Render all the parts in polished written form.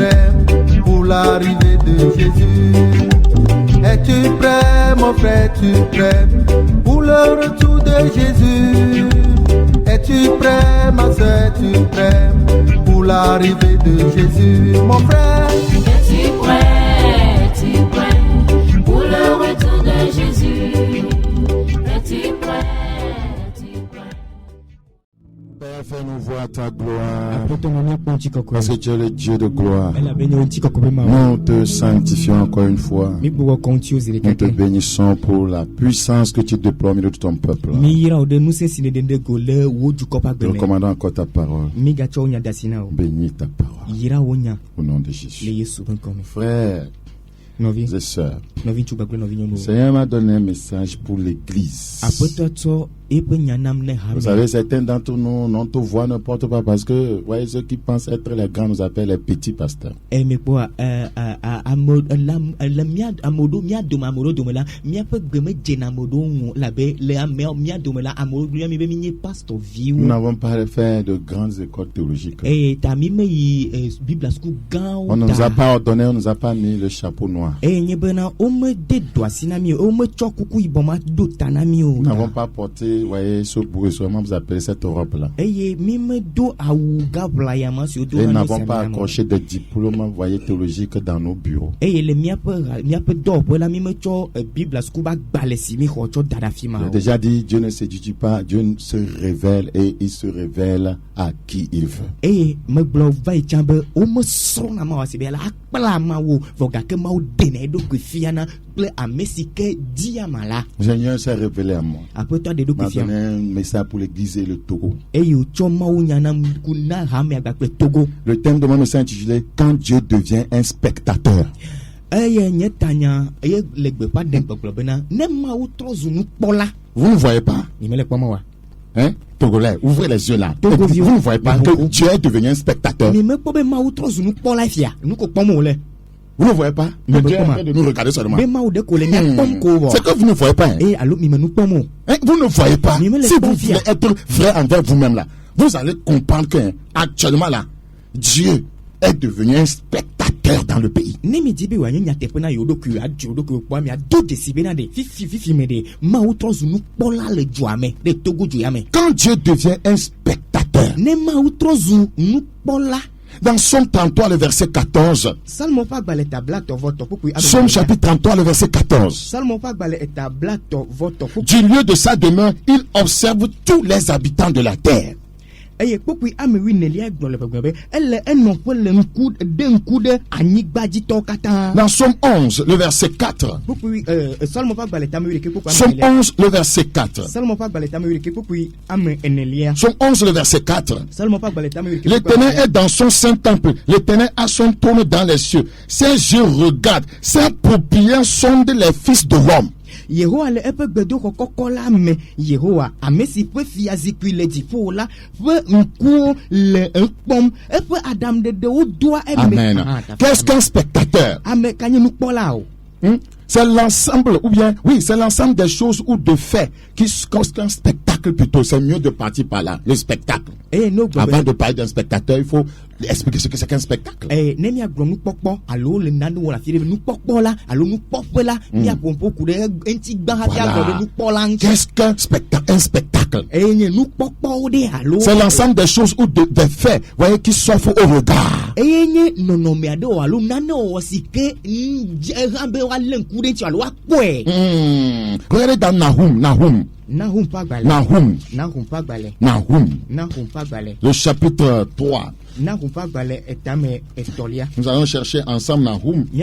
prêt pour l'arrivée de Jésus? Es-tu prêt, mon frère, es-tu prêt pour le retour de Jésus? Es-tu prêt, ma soeur, es-tu prêt pour l'arrivée de Jésus? Mon frère, es-tu prêt pour le retour de Jésus? Es-tu prêt? Père, fais-nous voir ta gloire, parce que tu es le Dieu de gloire. Nous te sanctifions encore une fois. Nous te bénissons pour la puissance que tu déploies au milieu de ton peuple. Nous recommandons encore ta parole. Bénis ta parole. Au nom de Jésus. Frère et sœurs, Seigneur m'a donné un message pour l'église. Vous savez, certains d'entre nous, notre voix ne porte pas parce que, voyez, ceux qui pensent être les grands nous appellent les petits pasteurs. Nous n'avons pas fait de grandes écoles théologiques. On ne nous a pas ordonné, on ne nous a pas mis le chapeau noir. Nous n'avons pas porté, vous voyez, ce bourgeoisement, vous appelez cette robe-là. Et nous n'avons pas accroché des diplômes, vous voyez, théologiques dans nos bureaux. J'ai déjà dit, Dieu ne s'étudie pas, Dieu se révèle et il se révèle à qui il veut. Le Seigneur s'est révélé à moi. Il m'a donné un message pour l'église et le Togo. Le thème de mon message est intitulé « Quand Dieu devient un spectateur ». Vous ne voyez pas? Hein? Togolais, ouvrez les yeux là. Vous ne voyez pas que Dieu est devenu un spectateur? Vous ne voyez pas? Mais Dieu est en train de nous regarder seulement. C'est que vous ne voyez pas. Hein? Vous ne voyez pas. Si vous voulez être vrai envers vous-même là, vous allez comprendre que actuellement là, Dieu est devenu un spectateur dans le pays. Quand Dieu devient un spectateur, dans Somme 33, le verset 14. Somme chapitre 33, le verset 14. Du lieu de sa demeure, il observe tous les habitants de la terre. Dans Somme 11, le verset 4. Somme 11, le verset 4. Somme 11, le verset 4. L'Éternel est dans son saint temple. L'Éternel a son trône dans les cieux. Ses yeux regardent. Ses paupières sondent les fils de l'homme. Yehowa le epe gbedo kokoko la me Yehowa amesi pe fiazikui le difo la pe nku le pom epe Adam de o doa eme. Amen. Qu'est-ce qu'un spectateur? Ame kanye nou pola o. C'est l'ensemble, ou bien, oui, c'est l'ensemble des choses ou de faits qui constituent un spectacle plutôt. C'est mieux de partir par là, le spectacle. Avant de parler d'un spectateur, il faut expliquer ce que c'est qu'un spectacle. Qu'est-ce qu'un spectacle? Un spectacle. C'est l'ensemble des choses ou des faits, voyez, qui s'offrent au regard. Regardez dans Nahum. Le chapitre 3. Nous allons chercher ensemble Nahum. Vous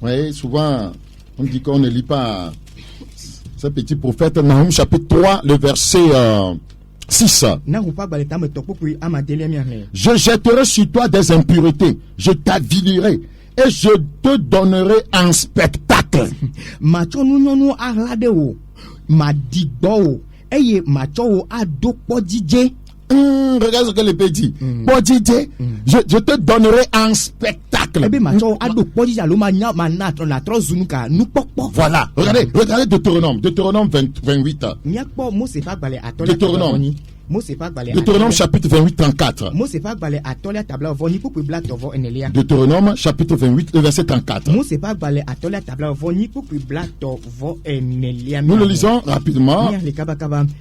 voyez, souvent, on dit qu'on ne lit pas ce petit prophète. Nahum chapitre 3, le verset 6. Je jetterai sur toi des impuretés, je t'avilirai et je te donnerai un spectacle. Regarde ce que le pays dit. Je te donnerai un spectacle. Voilà. Regardez Deutéronome 28. Deutéronome chapitre 28, 34. Deutéronome chapitre 28, le verset 34. Nous le lisons rapidement.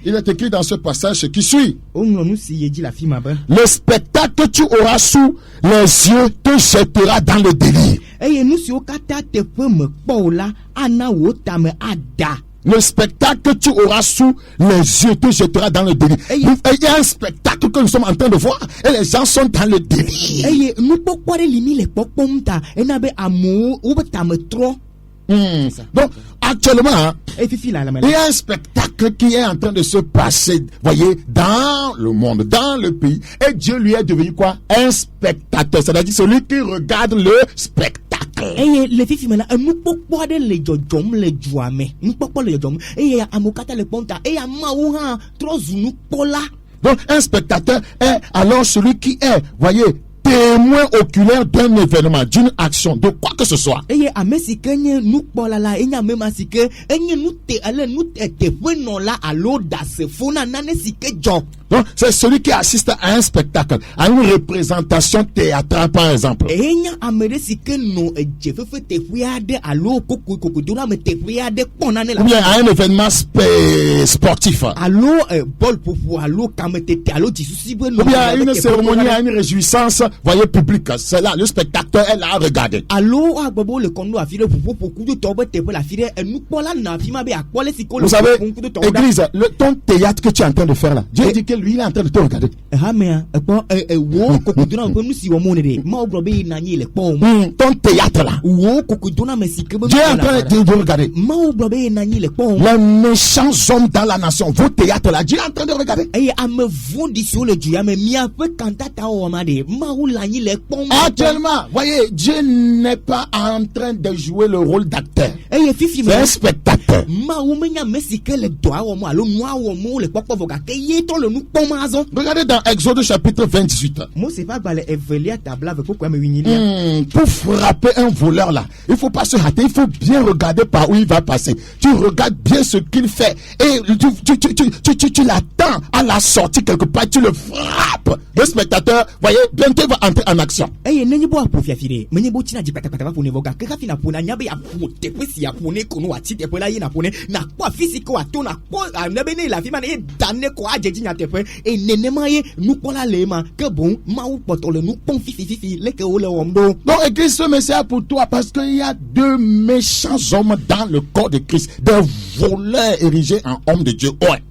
Il est écrit dans ce passage ce qui suit. Le spectacle que tu auras sous les yeux te jettera dans le délire. Le spectacle que tu auras sous les yeux te jettera dans le délire. Il y a un spectacle que nous sommes en train de voir et les gens sont dans le délire. Donc, actuellement, il y a un spectacle qui est en train de se passer, voyez, dans le monde, dans le pays. Et Dieu lui est devenu quoi? Un spectateur. C'est-à-dire celui qui regarde le spectacle. Donc, un spectateur est alors celui qui est, voyez, témoin oculaire d'un événement, d'une action, de quoi que ce soit. Donc, c'est celui qui assiste à un spectacle, à une représentation théâtrale, par exemple. Ou bien à un événement sportif. Ou bien à une cérémonie, à une réjouissance, voyez, publique. C'est là, le spectateur est là à regarder. Vous savez, Église, ton théâtre que tu es en train de faire là, Dieu dit que lui, il est en train de te regarder. Ton théâtre là, Dieu est en train de te regarder. Les méchants hommes dans la nation, vos théâtres là, Dieu est en train de regarder. Actuellement, voyez, Dieu n'est pas en train de jouer le rôle d'acteur. C'est un spectateur. Regardez dans Exode chapitre 28. Pour frapper un voleur là, il ne faut pas se hâter, il faut bien regarder par où il va passer. Tu regardes bien ce qu'il fait et tu l'attends à la sortie quelque part, tu le frappes. Le spectateur, voyez, bientôt il va entrer en action. Donc, Église, ce message pour toi parce qu'il y a deux méchants hommes dans le corps de Christ, des voleurs érigés en hommes de Dieu. Ouais.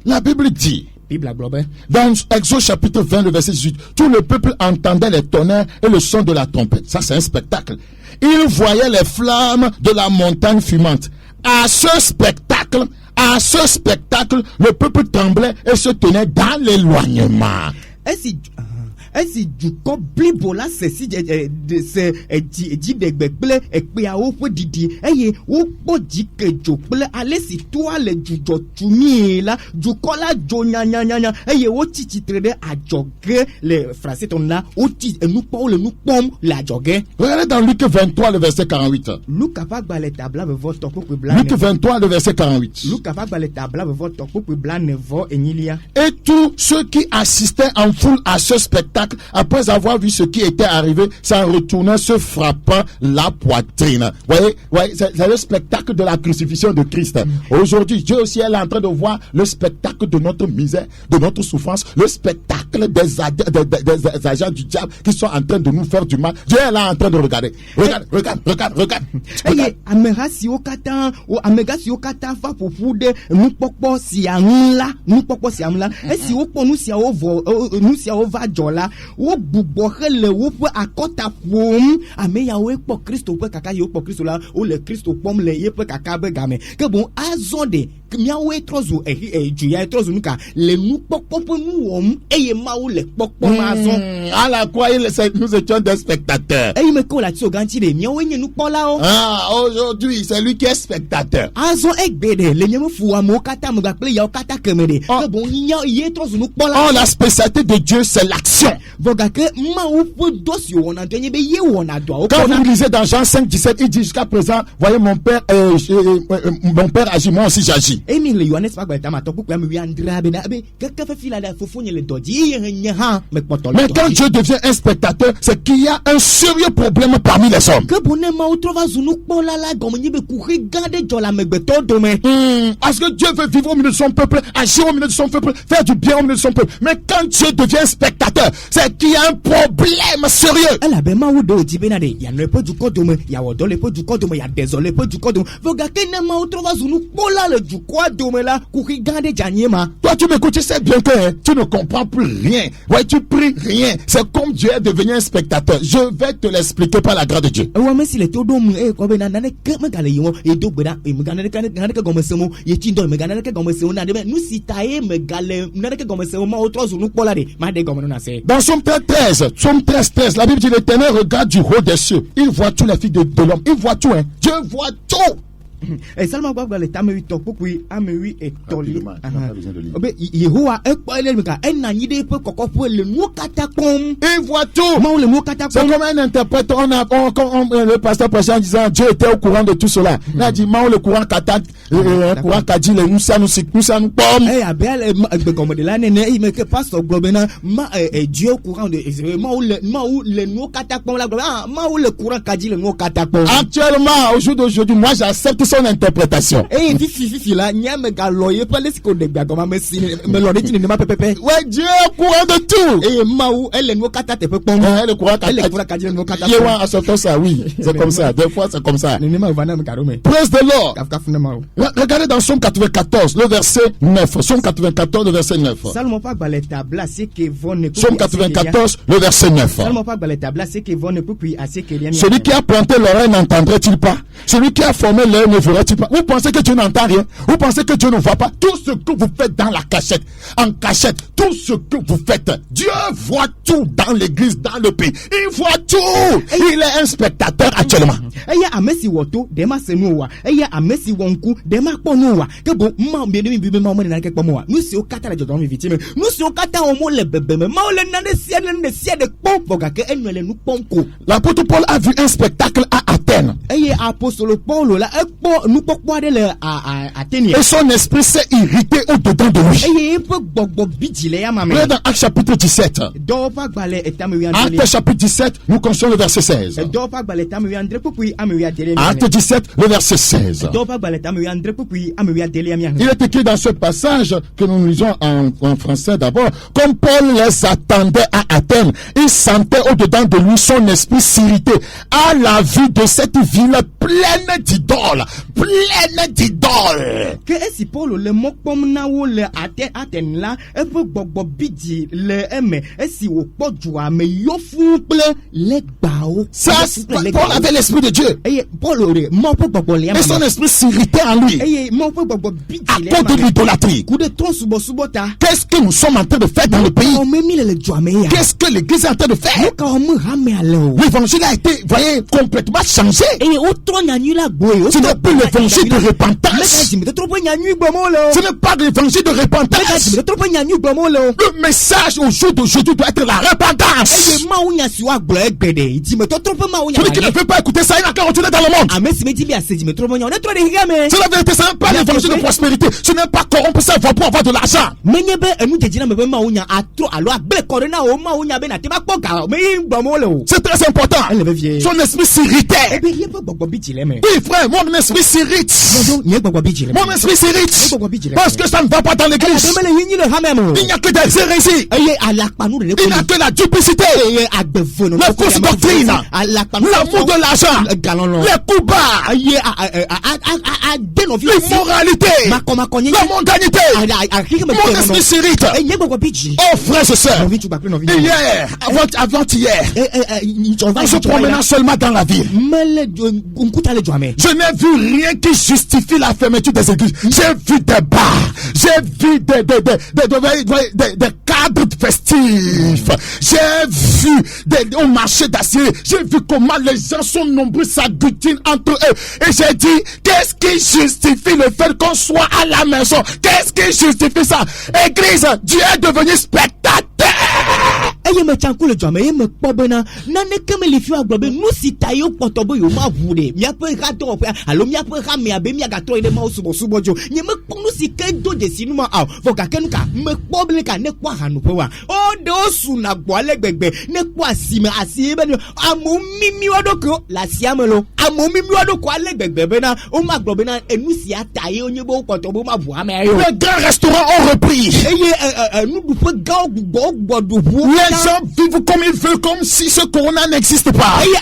La Bible dit dans Exode chapitre 20, le verset 18, tout le peuple entendait les tonnerres et le son de la trompette. Ça, c'est un spectacle. Il voyait les flammes de la montagne fumante. À ce spectacle, le peuple tremblait et se tenait dans l'éloignement. Esi dukɔ blibo la sesi se dziɖegbe kple ekpeawo ƒe didi eye wokpɔ dzikedzo kple ale si toa le dzudzɔ tumie la dukɔ la dzo nyanyanyanya eye wotsi tsitre ɖe adzɔge le francetɔnu la wotsi enukpɔwo le nukpɔm le adzɔge. Regardez dans Luc 23 le verset 48. Luka ƒe agbalẽ tabla vevɔ tɔkpo kple bla. Luc 23 le verset 48. Luka ƒe agbalẽ tabla vevɔ tɔkpo kple bla nevɔ enyilia. Et tous ceux qui assistaient en foule à ce spectacle, après avoir vu ce qui était arrivé, s'en retournaient se frappant la poitrine. Voyez, c'est le spectacle de la crucifixion de Christ. Aujourd'hui, Dieu aussi est en train de voir le spectacle de notre misère, de notre souffrance, le spectacle des agents du diable qui sont en train de nous faire du mal. Dieu est là en train de regarder. Regarde. Amega siwo kata va ƒoƒu ɖe nukpɔkpɔ sia ŋu la. Esi wokpɔ nu siawo va dzɔ la, wo gbugbɔ hele woƒe akɔta ƒom. Ame yawoe kpɔ Kristo ƒe kaka yiwo kpɔ Kristo la, wo le Kristo kpɔm le yeƒe kaka be game. Ke bon azɔ de miawo etrozo juya etrozo nuka le nu pokpopo nu wom eye mawo le pokpo mazon à la quoi nous étions des spectateurs. Eye me ko la tso ganti de miawo enye nu pola o. Ah, aujourd'hui c'est lui qui est spectateur. Azon egbede le nyemo fuwa mo kata mo gakple ya kata kemede ke bon nya ye etrozo nu pola. Oh, la spécialité de Dieu c'est l'action. Vogake mawo po dosi wona tenye be ye wona do. Quand vous lisez dans Jean 5:17, il dit jusqu'à présent, voyez mon père agit, moi aussi j'agis. Emile Yohanes pa gba tama to pupa mi andra be na be kaka fa fila da fofonye le doji ye ha me poto. Mais quand Dieu devient un spectateur, c'est qu'il y a un sérieux problème parmi les hommes. Que bonne ma ou trova zunu pola la gomenye be ku regarder jola me gbe to do me. Parce que Dieu veut vivre au milieu de son peuple, agir au milieu de son peuple, faire du bien au milieu de son peuple. Mais quand Dieu devient un spectateur, c'est qu'il y a un problème sérieux. Elle a ben ma ou do dibena de ya ne po du ko do me ya wodo le po du ko do me ya désolé po du ko do me. Voga ke na ma ou trova zunu pola le du ko do me la ku regarder janyema. Toi tu m'écoutes, tu sais bien que tu ne comprends plus rien. Ouais, tu pries rien. C'est comme Dieu est devenu un spectateur. Je vais te l'expliquer par la grâce de Dieu. Ouais, mais si le todo me ko be na na ke me gale yo e do beda e me gane ke gomesemo ye tindo me gane ke gomesemo na de nous si tae me gale na ke gomesemo ma ou trova zunu pola de ma de gomeno na se. Dans Somme 13, la Bible dit l'Éternel regarde du haut des cieux. Il voit tous les filles de l'homme. Il voit tout, hein. Dieu voit tout. Et seulement gba le tamewi to pokui amewi etoli. Obe Yehowa ekpele me ka enanyi de pe kokofo le nu katakon. Il voit tout. Ma le nu katakon. C'est comme un interprète, le pasteur prêchait en disant Dieu était au courant de tout cela. Il a dit le courant katak, courant kadi le nous nous pom. Eh abel comme de la nene il me que pasteur globena ma Dieu au courant de ma le nu katakon la ma le courant kadi le nu katakon. Actuellement au jour d'aujourd'hui moi j'accepte son interprétation. Eh fifi là nyame galoye pas les ko de gba me si me lo de ma pepepe. Ouais, Dieu est au courant de tout. Eh maou elle no kata te pe pom. Le courant kadi le no kata. Yewa accepte ça, oui. C'est comme ça. Des fois c'est comme ça. Praise the Lord. Regardez dans Somme 94, le verset 9. Somme 94, le verset 9. Salmo pa baleta bla c'est que vonne. Somme 94, le verset 9. Salmo pa baleta bla c'est que vonne puis assez que rien. Celui qui a planté l'oreille n'entendrait-il pas? Celui qui a formé l'œil ne verrait-il pas? Vous pensez que Dieu n'entend rien? Vous pensez que Dieu ne voit pas? Tout ce que vous faites dans la cachette, en cachette, tout ce que vous faites, Dieu voit tout dans l'église, dans le pays. Il voit tout. Il est un spectateur actuellement. Eya amesi woto dema senuwa. Eya amesi wonku dema ponuwa. Que bon ma bien de bibe ma mo na ke pomo. Nous si o kata la jodon mi victime. Nous si o kata o mo le bebe me. Ma o le na de sie de pom boga ke enu le nu pomko. L'apôtre Paul a vu un spectacle à Athènes. Eya apôtre Paul là ekpo nu pokpo de le à Athènes. Et son esprit s'est irrité au-dedans de lui. Eya pe gbogbo bijile ya mama. Dans Actes chapitre 17. Do pa gbale etami Actes chapitre 17, nous commençons le verset 16. Do pa gbale etami andre puis Acte 17, le verset 16. Il est écrit dans ce passage que nous lisons en français d'abord. Comme Paul les attendait à Athènes, il sentait au-dedans de lui son esprit s'irriter à la vue de cette ville pleine d'idoles. Pleine d'idoles. Que si Paul le mokpom na wo le Athènes là, e pe gbogbo bidji le eme, e si wo podjua me yo fu ple le bao. Ça, Paul avait l'esprit de Dieu. Et son esprit s'irritait en lui à cause de l'idolâtrie. Qu'est-ce que nous sommes en train de faire dans le pays? Qu'est-ce que l'église est en train de faire? L'évangile a été, voyez, complètement changé. Ce n'est plus l'évangile de repentance. Ce n'est pas l'évangile de repentance. Le message au jour d'aujourd'hui doit être la repentance. Celui qui ne veut pas écouter ça, il n'a qu'à retourner dans le monde. C'est la vérité, ce n'est pas l'évangile de prospérité. Ce n'est pas corrompre sa voix pour avoir de l'argent. C'est très important. Son esprit s'irritait. Oui, frère, mon esprit s'irrite. Mon esprit s'irrite. Parce que ça ne va pas dans l'église. Il n'y a que des hérésies. Il n'y a que la duplicité. La fausse doctrine. L'amour de l'argent. Les coups bas. L'immoralité. La mondanité. Mon esprit s'irrite. Oh frères et sœurs, hier, avant-hier, en se promenant seulement dans la ville, je n'ai vu rien qui justifie la fermeture des églises. J'ai vu des bars, j'ai vu des cadres festifs, j'ai vu au marché d'acier, j'ai vu comment les gens sont nombreux, s'agglutinent entre eux. Et j'ai dit, qu'est-ce qui justifie le fait qu'on soit à la maison? Qu'est-ce qui justifie ça? Église, Dieu est devenu spectateur. Eye me chanku le djame eye me kpobena nane keme li fiwa globe nu si tayo potobo yo ma vude mi ape gato ope alo mi ape ga me abe mi agato ide ma subo jo nye me kponu si ke do de sinu ma aw fo ka kenu ka me kpobele ka ne kwa hanu pe wa o de osu na gbo alegbegbe ne kwa sime asibe ni amu mimi wadoko la siamelo amu mimi wadoko alegbegbe be na o ma globe na enu si ataye onye bo potobo ma vu ame ayo les grands restaurants ont repris eye nu du fe ga gbo les gens vivent comme ils veulent, comme si ce corona n'existe pas. Depuis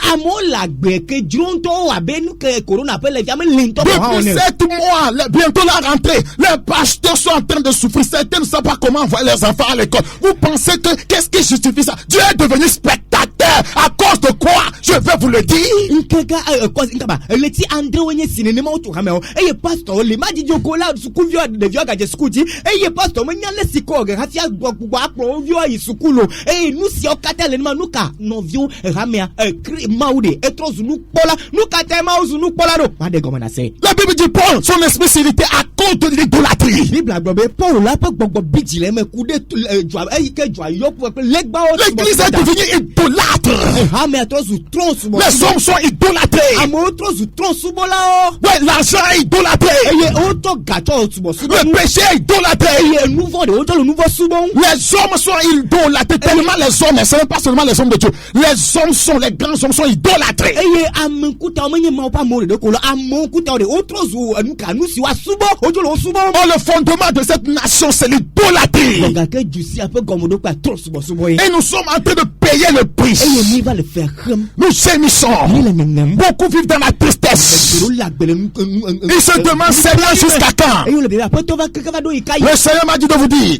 7 mois, bientôt la rentrée, les pasteurs sont en train de souffrir. Certains ne savent pas comment envoyer leurs enfants à l'école. Vous pensez que qu'est-ce qui justifie ça? Dieu est devenu spectateur. À cause de quoi? Je vais vous le dire. Nous si on kata le nous ka novio ramia maude etros nous pola nous kata mauzu nous pola do pas de gomana c'est la Bible dit Paul son esprit s'est irrité à cause de l'idolâtrie. Bible globe Paul là pas gbogbo bidile me coude joa ke joa yo pour legba l'église est devenue idolâtre. Ramia trosu tronsu les hommes sont idolâtrés. Amo trosu tronsu bola o ouais l'argent est idolâtré. Eye auto gato subo le péché est idolâtré. Eye nouveau de auto le nouveau subon les hommes sont idolâtrés. Tellement les hommes, ce n'est pas seulement les hommes de Dieu. Les hommes sont, les grands hommes sont idolâtrés. Oh, le fondement de cette nation, c'est l'idolâtrie. Et nous sommes en train de payer le prix. Nous gémissons. Beaucoup vivent dans la tristesse. Ils se demandent Seigneur jusqu'à quand. Le Seigneur m'a dit de vous dire,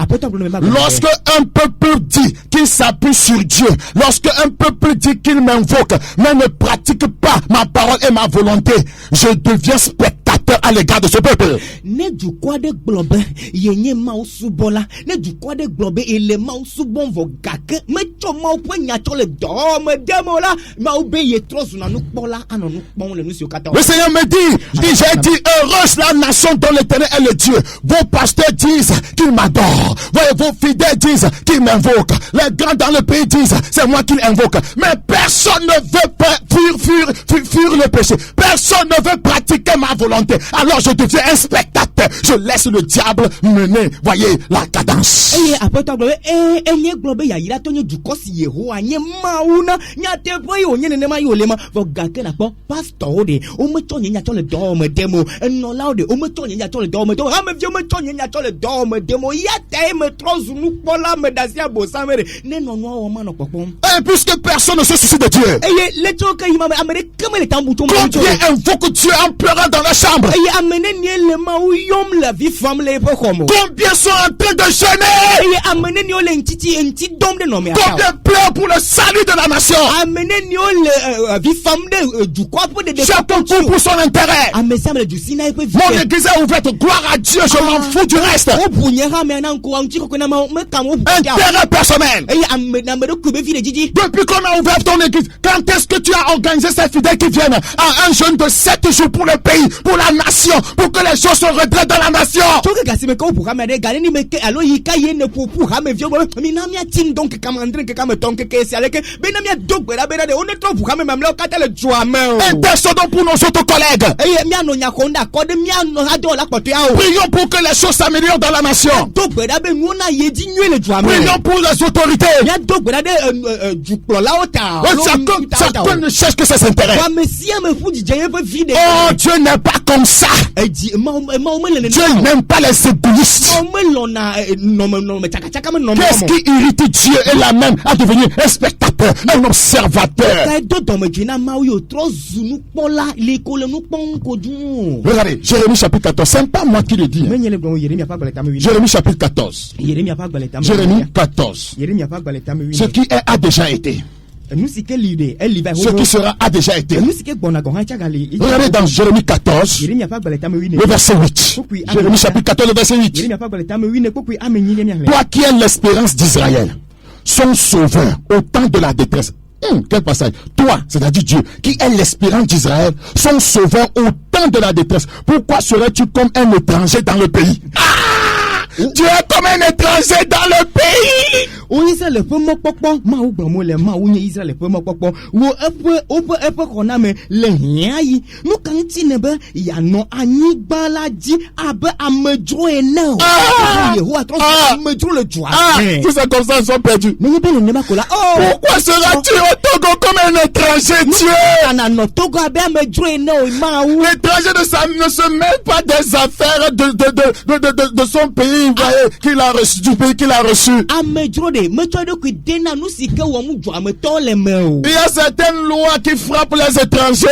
lorsque un peuple dit qu'il s'appuie sur Dieu, lorsque un peuple dit qu'il m'invoque, mais ne pratique pas ma parole et ma volonté, je deviens spectateur à l'égard de ce peuple. Ne du quoi de globe, yenye mausu bola, ne du quoi de globe, il est mausu bon vos gake, mais tu m'as point yato le dôme, demola, m'a obéi trop sur la nous bola, anon nous bon le nous sur 14. Le Seigneur me dit, j'ai dit, heureuse la nation dont l'Éternel est le Dieu. Vos pasteurs disent qu'ils m'adorent. Voyez, vos fidèles disent qu'ils m'invoquent. Les grands dans le pays disent, c'est moi qui l'invoque. Mais personne ne veut pas fuir le péché. Personne ne veut pratiquer ma volonté. Alors je deviens un spectateur. Je laisse le diable mener. Voyez la cadence. Et puisque personne ne se soucie de Dieu, combien invoquent Dieu en pleurant dans la chambre? Combien sont en train de jeûner? Combien pleurent pour le salut de la nation? Chacun pour son intérêt. Mon église est ouverte, gloire à Dieu, je m'en fous du reste. Intérêt personnel. Depuis qu'on a ouvert ton église, quand est-ce que tu as organisé ces fidèles qui viennent à un jeûne de 7 jours pour le pays, pour la nation, pour que les choses se redressent dans la nation? Intercédons pour nos autres collègues. Prions pour que les choses s'améliorent dans la nation. Prions pour les autorités. Chacun ne cherche que ses intérêts. Oh, Dieu n'est pas comme comme ça. Dieu n'aime pas les égoïstes. Qu'est-ce qui irrite Dieu et l'amène à devenir un spectateur, un observateur? Regardez, Jérémie chapitre 14, c'est pas moi qui le dis. Jérémie chapitre 14. Jérémie 14. Ce qui a déjà été. Ce qui sera a déjà été. Regardez dans Jérémie 14, le verset 8. Jérémie chapitre 14, le verset 8. Toi qui es l'espérance d'Israël, son sauveur au temps de la détresse. Quel passage? Toi, c'est-à-dire Dieu, qui est l'espérance d'Israël, son sauveur au temps de la détresse. Pourquoi serais-tu comme un étranger dans le pays? Tu es comme un étranger dans le pays. Tous ces comme ça sont perdus. Pourquoi seras-tu au Togo comme un étranger, Dieu? L'étranger ne se mêle pas des affaires de son pays. Qu'il a reçu, du pays qu'il a reçu. Il y a certaines lois qui frappent les étrangers.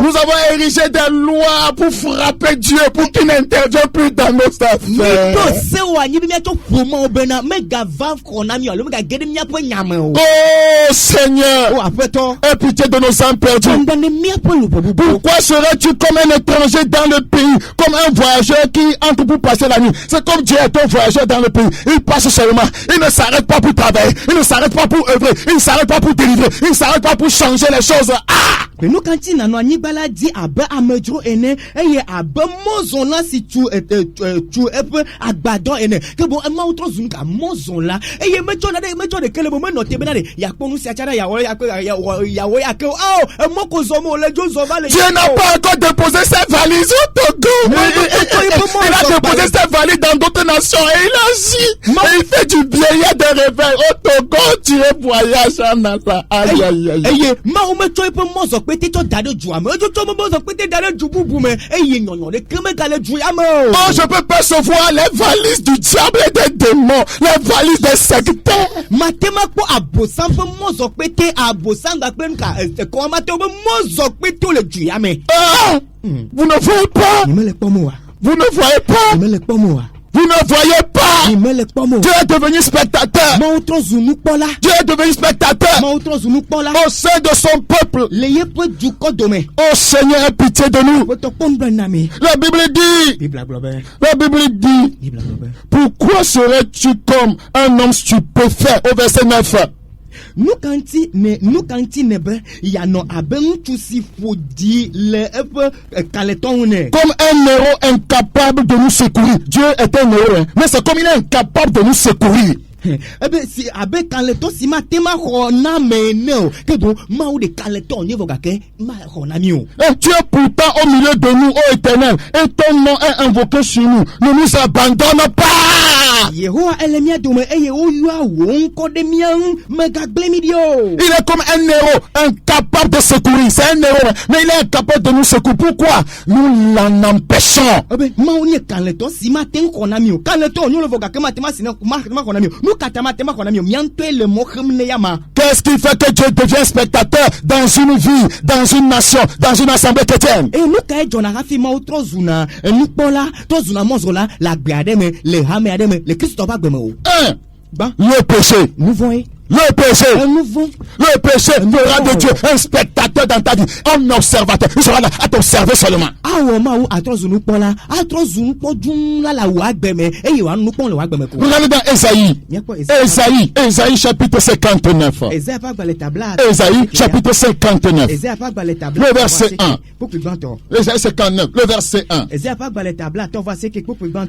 Nous avons érigé des lois pour frapper Dieu, pour qu'il n'intervienne plus dans nos affaires. Oh Seigneur, aie pitié de nos âmes perdues. Pourquoi serais-tu comme un étranger dans le pays, comme un voyageur qui entre pour passer la nuit? C'est comme Dieu est un voyageur dans le pays. Il passe seulement. Il ne s'arrête pas pour travailler. Il ne s'arrête pas pour œuvrer. Il ne s'arrête pas pour délivrer. Il ne s'arrête pas pour changer les choses. Mais nous quand il n'a pas dit abe amedro ene eye abe mozona si tu agbadon ene que bon ma outro zunka mozona eye mejo de kele mo note benade ya ponu si achara ya moko zomo le jozo vale. Dieu n'a pas encore déposé ses valises au Togo. Il a déposé ses valises dans d'autres nations et il agit. Et il fait du bien. Il y a des réveils au Togo. Tu es voyage en Allah. Aïe aïe aïe. Eye ma o mejo ipo mozo oh, je peux percevoir les valises du diable et des démons, les valises des sectaires. Vous ne voyez pas. Vous ne voyez pas. Vous ne voyez pas. Dieu est devenu spectateur. Dieu est devenu spectateur au sein de son peuple. Oh Seigneur, aie pitié de nous. La Bible dit, pourquoi serais-tu comme un homme stupéfait au verset 9? Nous kanti nebe ya no aben tu si fodi le kaleton ne. Comme un héros incapable de nous secourir. Dieu est un héros, mais c'est comme il est incapable de nous secourir. Si abe kaleton si ma tema rona meneo que bon ma ou de kaleton ne voga ke ma rona mio. Tu es pourtant au milieu de nous, ô Éternel, et ton nom est invoqué sur nous. Ne nous abandonne pas. Yehowa elemia dome eye oyua won kodemia megagblemidio. Il est comme un héros incapable de secourir. C'est un héros, mais il est incapable de nous secourir. Pourquoi? Nous l'en empêchons. Maounie kaleton si ma ten konamio. Kaleton nous le voga que matema sina ma konamio. Qu'est-ce qui fait que Dieu devient spectateur dans une vie, dans une nation, dans une assemblée chrétienne? Et nous le péché. Le péché fera de Dieu un spectateur dans ta vie, un observateur. Il sera là à t'observer seulement. Regardez dans Ésaïe chapitre 59. Ésaïe chapitre 59. Le verset 1. Ésaïe 59, le verset 1.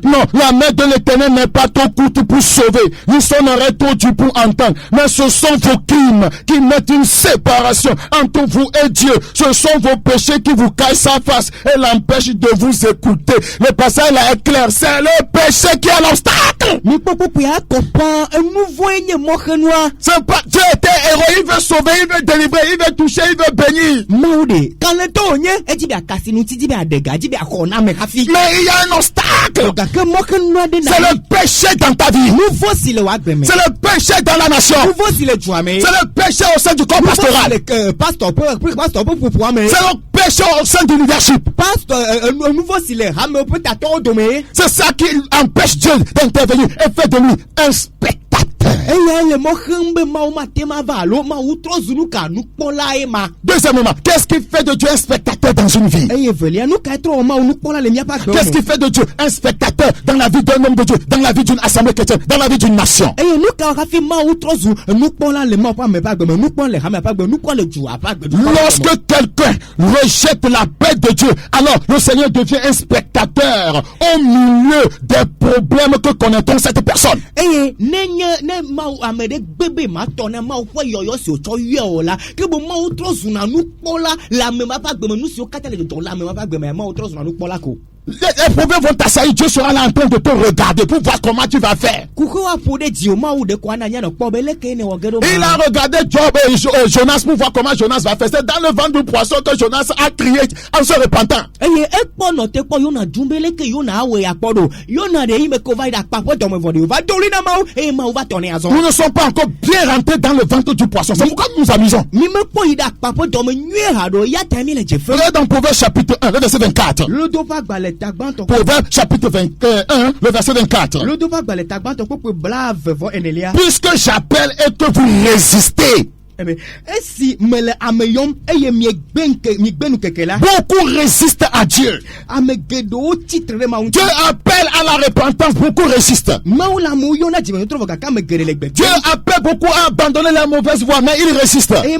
Non, la main de l'Éternel n'est pas trop courte pour sauver, ni son arrêt trop dur pour entendre. Mais ce sont vos crimes qui mettent une séparation entre vous et Dieu. Ce sont vos péchés qui vous cachent sa face et l'empêchent de vous écouter. Le passage là est clair. C'est le péché qui est l'obstacle. C'est pas Dieu était héros. Il veut sauver, il veut délivrer, il veut toucher, il veut bénir. Mais il y a un obstacle. C'est le péché dans ta vie. C'est le péché dans la nation. C'est le péché au sein du corps pastoral. C'est le péché au sein du leadership. C'est ça qui empêche Dieu d'intervenir et fait de lui un spectateur. Deuxièmement, qu'est-ce qui fait de Dieu un spectateur dans une vie? Qu'est-ce qui fait de Dieu un spectateur dans la vie d'un homme de Dieu, dans la vie d'une assemblée chrétienne, dans la vie d'une nation? Lorsque quelqu'un rejette la paix de Dieu, alors le Seigneur devient un spectateur au milieu des problèmes que connaît cette personne. Les problèmes vont t'assaillir, Dieu sera là en train de te regarder pour voir comment tu vas faire. Il a regardé Job et Jonas pour voir comment Jonas va faire. C'est dans le ventre du poisson que Jonas a crié en se repentant. Nous ne sommes pas encore bien rentrés dans le ventre du poisson. C'est pourquoi nous nous amusons. Regardez dans Proverbe chapitre 1, le verset 24. Proverbe chapitre 21, le verset 24. Puisque j'appelle et que vous résistez. Beaucoup résistent à Dieu. Dieu appelle à la repentance, beaucoup résistent. Dieu appelle beaucoup à abandonner la mauvaise voie, mais ils résistent. Dieu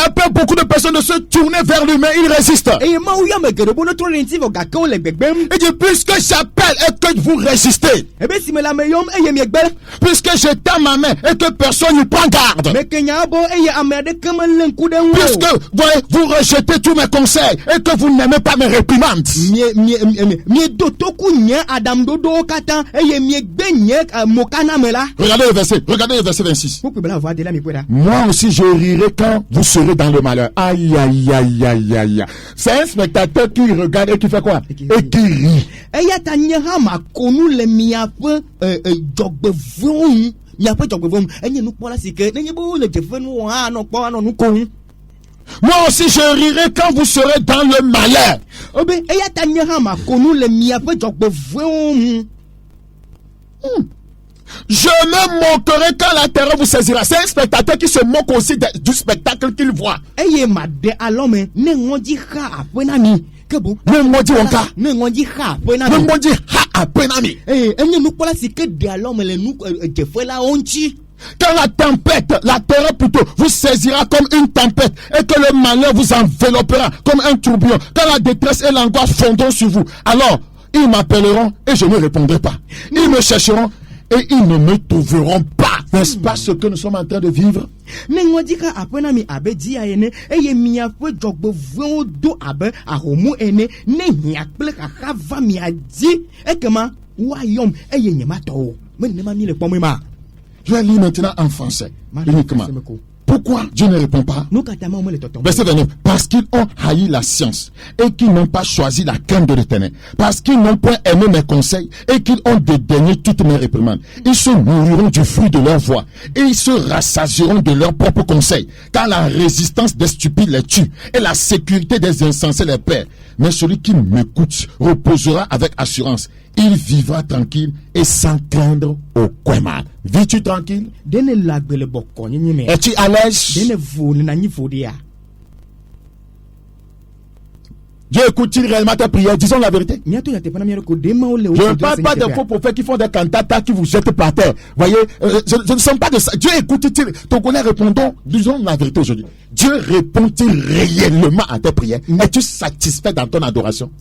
appelle beaucoup de personnes de se tourner vers lui, mais ils résistent. Il dit, puisque j'appelle et que vous résistez, puisque je tends ma main et que personne n'y prend garde, puisque vous rejetez tous mes conseils et que vous n'aimez pas mes réprimandes. Regardez le verset 26. Moi aussi je rirai quand vous serez dans le malheur. Aïe aïe aïe aïe aïe. C'est un spectateur qui regarde et qui fait quoi? Et qui rit. Moi aussi je rirai quand vous serez dans le malheur. Je me moquerai quand la terreur vous saisira. C'est un spectateur qui se moque aussi du spectacle qu'il voit. Quand la tempête, la terreur plutôt, vous saisira comme une tempête et que le malheur vous enveloppera comme un tourbillon, quand la détresse et l'angoisse fondront sur vous, alors ils m'appelleront et je ne répondrai pas. Ils me chercheront et ils ne me trouveront pas. N'est-ce pas ce que nous sommes en train de vivre? Je vais lire maintenant en français uniquement. Pourquoi Dieu ne répond pas? Verset 29. Parce qu'ils ont haï la science et qu'ils n'ont pas choisi la crainte de l'Éternel. Parce qu'ils n'ont point aimé mes conseils et qu'ils ont dédaigné toutes mes réprimandes. Ils se nourriront du fruit de leur voix et ils se rassasieront de leurs propres conseils. Car la résistance des stupides les tue et la sécurité des insensés les perd. Mais celui qui m'écoute reposera avec assurance. Il vivra tranquille et sans craindre aucun mal. Vis-tu tranquille? Es-tu à l'aise? Dieu écoute-t-il réellement ta prière? Disons la vérité. Je ne parle pas des faux prophètes qui font des cantatas qui vous jettent par terre. Voyez, je ne sens pas de ça. Dieu écoute-t-il? Donc on est répondons, disons la vérité aujourd'hui. Dieu répond-il réellement à tes prières? Es-tu satisfait dans ton adoration?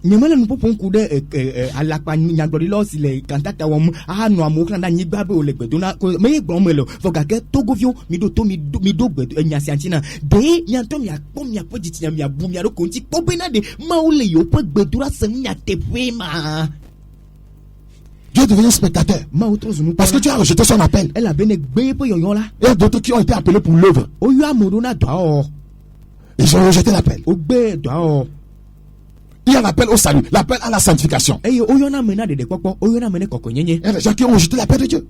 Dieu devient spectateur parce que tu as rejeté son appel. Il y a d'autres qui ont été appelés pour l'œuvre. Ils ont rejeté l'appel. Il y a l'appel au salut, l'appel à la sanctification. Et les gens qui ont rejeté l'appel de Dieu.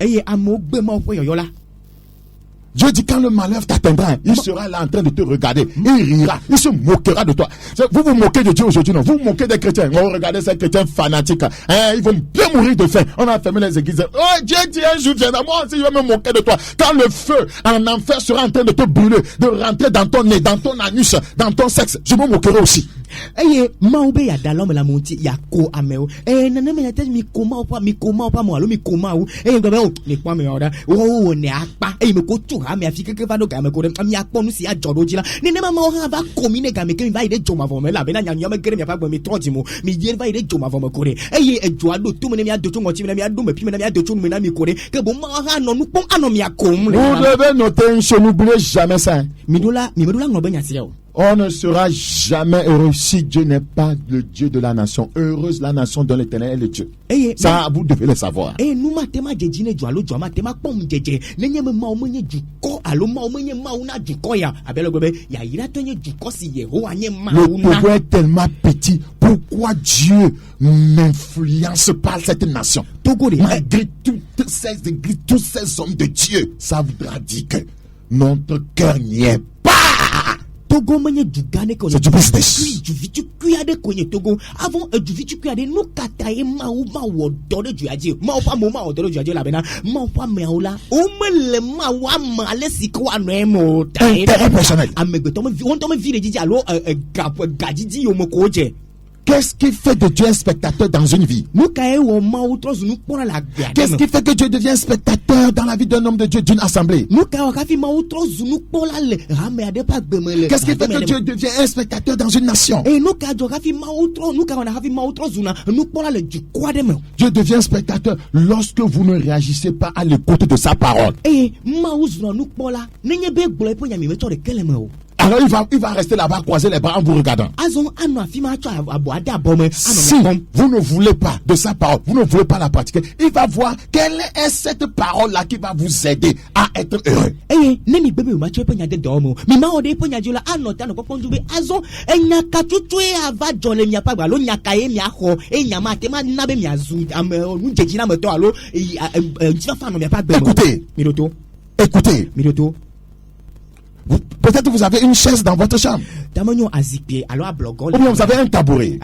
Dieu dit quand le malheur t'atteindra, il sera là en train de te regarder. Il rira, il se moquera de toi. Vous vous moquez de Dieu aujourd'hui, non? Vous vous moquez des chrétiens. Oh, regardez ces chrétiens fanatiques. Ils vont bien mourir de faim. On a fermé les églises. Oh, Dieu dit un jour viendra. Moi aussi, je vais me moquer de toi. Quand le feu en enfer sera en train de te brûler, de rentrer dans ton nez, dans ton anus, dans ton sexe, je me moquerai aussi. Maube ya dalom la monti ya ko ameo. Nana me yate mi koma opa mo alo mi koma o. Gobe ni kwa me oda. O ne akpa. Me ko tu ha me afika ke va do ga me ko dem mi akpo nu si ya jodo jila. Ni ne mama o ha va komine ga me ke va ide joma vo me la be na nya me gere me pa gbe mi troji mo. Mi yer va ide joma vo me ko re. Ejo ado tu me ne mi ado tu ngochi me na mi ado me pi me na mi ado tu me na mi ko re. Ke bo ma ha no nu pon ano mi akom. Vous devez noter, je n'oubliez jamais ça. Mi medola ngobe nya se o. On ne sera jamais heureux si Dieu n'est pas le Dieu de la nation. Heureuse la nation dont l'Éternel est le Dieu. Ça, vous devez le savoir. Nous matema jejine joalo joa matema pom jeje. Nenye me ma omenye juko alo ma omenye ma una juko ya. Abelo gobe ya ira tonye juko si Yehowa nye ma una. Le pouvoir est tellement petit. Pourquoi Dieu n'influence pas cette nation? Malgré toutes ces églises, tous ces hommes de Dieu, ça voudra dire que notre cœur n'y est pas. Togo menye dugane ko c'est du business. Du vitu kuyade konye Togo avant du vitu kuyade no kataye ma o ma wo do de juaje ma o pa mo ma o do de juaje la bena ma o pa me ola o mele ma wa ma le sikwa no e mo ta intérêt personnel amegbe to me on to me vire jiji alo gajiji yo mo ko je. Qu'est-ce qui fait de Dieu un spectateur dans une vie? Qu'est-ce qui fait que Dieu devient spectateur dans la vie d'un homme de Dieu, d'une assemblée? Qu'est-ce qui fait que Dieu devient un spectateur dans une nation? Dieu devient un spectateur lorsque vous ne réagissez pas à l'écoute de sa parole. Alors il va rester là-bas, croiser les bras en vous regardant. Si vous ne voulez pas de sa parole, vous ne voulez pas la pratiquer, il va voir quelle est cette parole-là qui va vous aider à être heureux. Écoutez. Peut-être vous avez une chaise dans votre chambre. Ou bien vous avez un tabouret.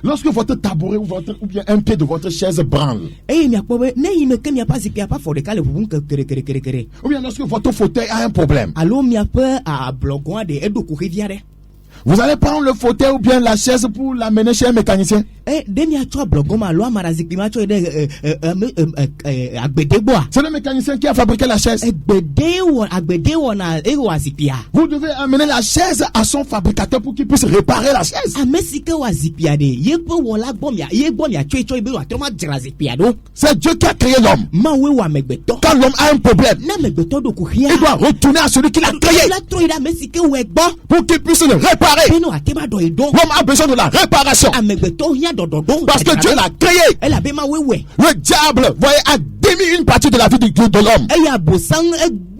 Lorsque votre tabouret ou bien un pied de votre chaise branle. Ou bien lorsque votre fauteuil a un problème. Vous allez prendre le fauteuil ou bien la chaise pour l'amener chez un mécanicien. C'est le mécanicien qui a fabriqué la chaise. Vous devez amener la chaise à son fabricateur pour qu'il puisse réparer la chaise. C'est Dieu qui a créé l'homme. Quand l'homme a un problème, il doit retourner à celui qui l'a créé pour qu'il puisse le réparer. L'homme a besoin de la réparation parce que Dieu l'a créé. Le diable, voyez, a démis une partie de la vie de l'homme.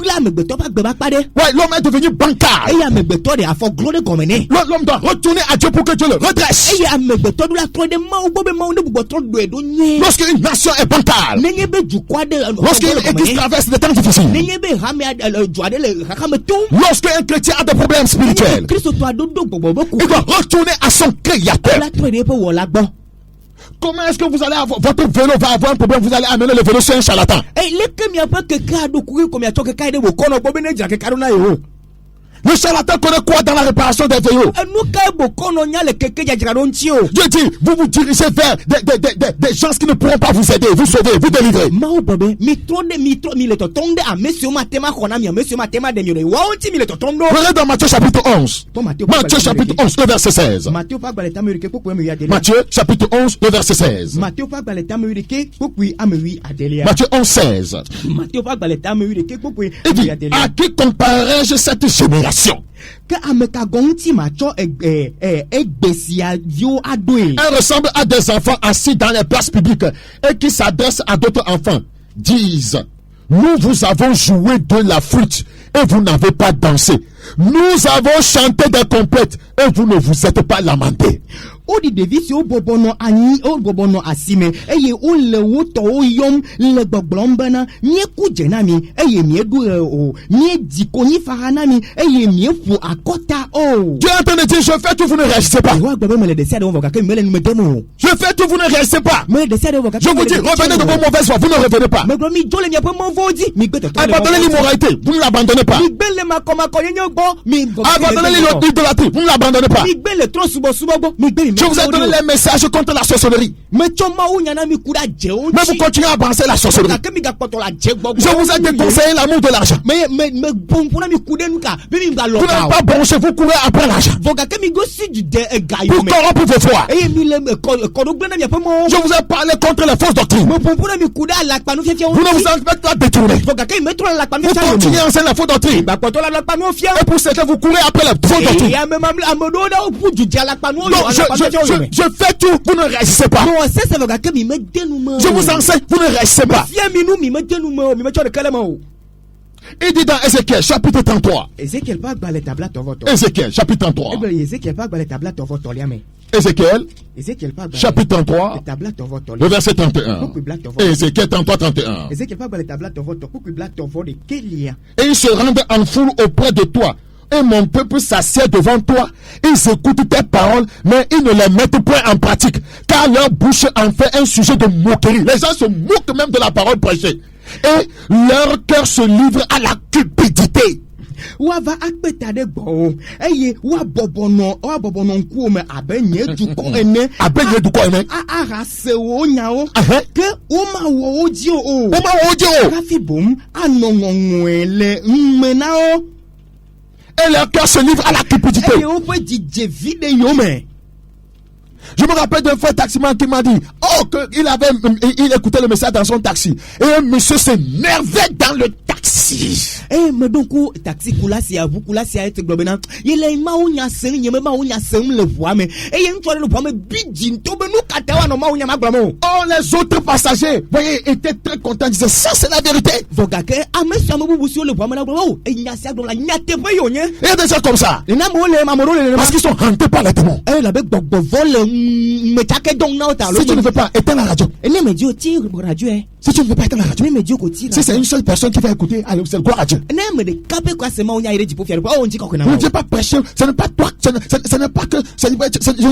L'homme est devenu bancard. L'homme doit retourner à Dieu pour que Dieu le redresse. Lorsqu'une nation est bancale, lorsqu'une église traverse des temps difficiles, lorsqu'un chrétien a des problèmes spirituels, il doit retourner à son créateur. Comment est-ce que vous allez avoir, votre vélo va avoir un problème, vous allez amener le vélo sur un charlatan? Le charlatan connaît quoi dans la réparation des vélos? Dieu dit, vous vous dirigez vers des gens qui ne pourront pas vous aider, vous sauver, vous délivrer. Regardez dans Matthieu chapitre 11. Matthieu chapitre 11, le verset 16. Matthieu chapitre 11, le verset 16. Matthieu 11, 16. Il dit, à qui comparerai-je cette génération? Elle ressemble à des enfants assis dans les places publiques et qui s'adressent à d'autres enfants. Disent, nous vous avons joué de la flûte et vous n'avez pas dansé. Nous avons chanté des complètes et vous ne vous êtes pas lamenté. Odi devisi o bobono ani o bobono asime eye o le woto o yom le gbogblomba mie kujena mi eye mie du o mie dikoni farana mi eye mie fu akota o. Tu es en train de dire je fais tout, vous ne réagissez pas. Je fais tout, vous ne réagissez pas. Je vous dis revenez de vos mauvaises voies, vous ne revenez pas. Abandonnez l'immoralité, vous ne l'abandonnez pas. Abandonnez l'idolâtrie, vous ne l'abandonnez pas. Je vous ai donné les messages contre la sorcellerie. Mais vous continuez à avancer la sorcellerie. Je vous ai déconseillé l'amour de l'argent. Vous n'avez pas branché, vous courez après l'argent. Pour corrompre vos foi. Je vous ai parlé contre les fausses doctrines. Vous ne vous en faites pas détourner. Vous continuez à enseigner la fausse doctrine. Et pour ce que vous courez après la fausse doctrine. Je fais tout, vous ne réagissez pas. Je vous enseigne, vous ne réagissez pas. Il dit dans Ézéchiel chapitre 33. Ézéchiel chapitre 33. Ézéchiel chapitre 33. Le verset 31. Ézéchiel 33, 31. Et ils se rendent en foule auprès de toi. Et mon peuple s'assied devant toi. Ils écoutent tes paroles, mais ils ne les mettent point en pratique. Car leur bouche en fait un sujet de moquerie. Les gens se moquent même de la parole prêchée. Et leur cœur se livre à la cupidité. Wava akpetade bo eye wa bobono nkuome abenye duko ene arase wo nyao ke uma wo oji o kafi bom anongonwele mmenao. Et leur cœur se livre à la cupidité. Je me rappelle d'un frère taximan qui m'a dit il écoutait le message dans son taxi. Et un monsieur s'énervait dans le taxi. Mais donc, taxi Koulasia, vous Koulasia et Globena, il est maounia sen, il est maounia sen le voix, mais et il y a le voix, mais bidjin, tobenou katawa no maounia magramo. Oh, les autres passagers, voyez, étaient très contents, disaient ça, c'est la vérité. Vogake, amesa mabou sur le voix, magramo, et il y a ça dans la nyate payogne. Et des gens comme ça. Parce qu'ils sont hantés par les démons. Eh, la bec vol. Si tu ne veux pas, éteins la radio. Si tu ne veux pas éteindre la radio, si c'est une seule personne qui va écouter, allez, c'est gloire à Dieu. Je ne viens pas prêcher, ce n'est pas toi, je ne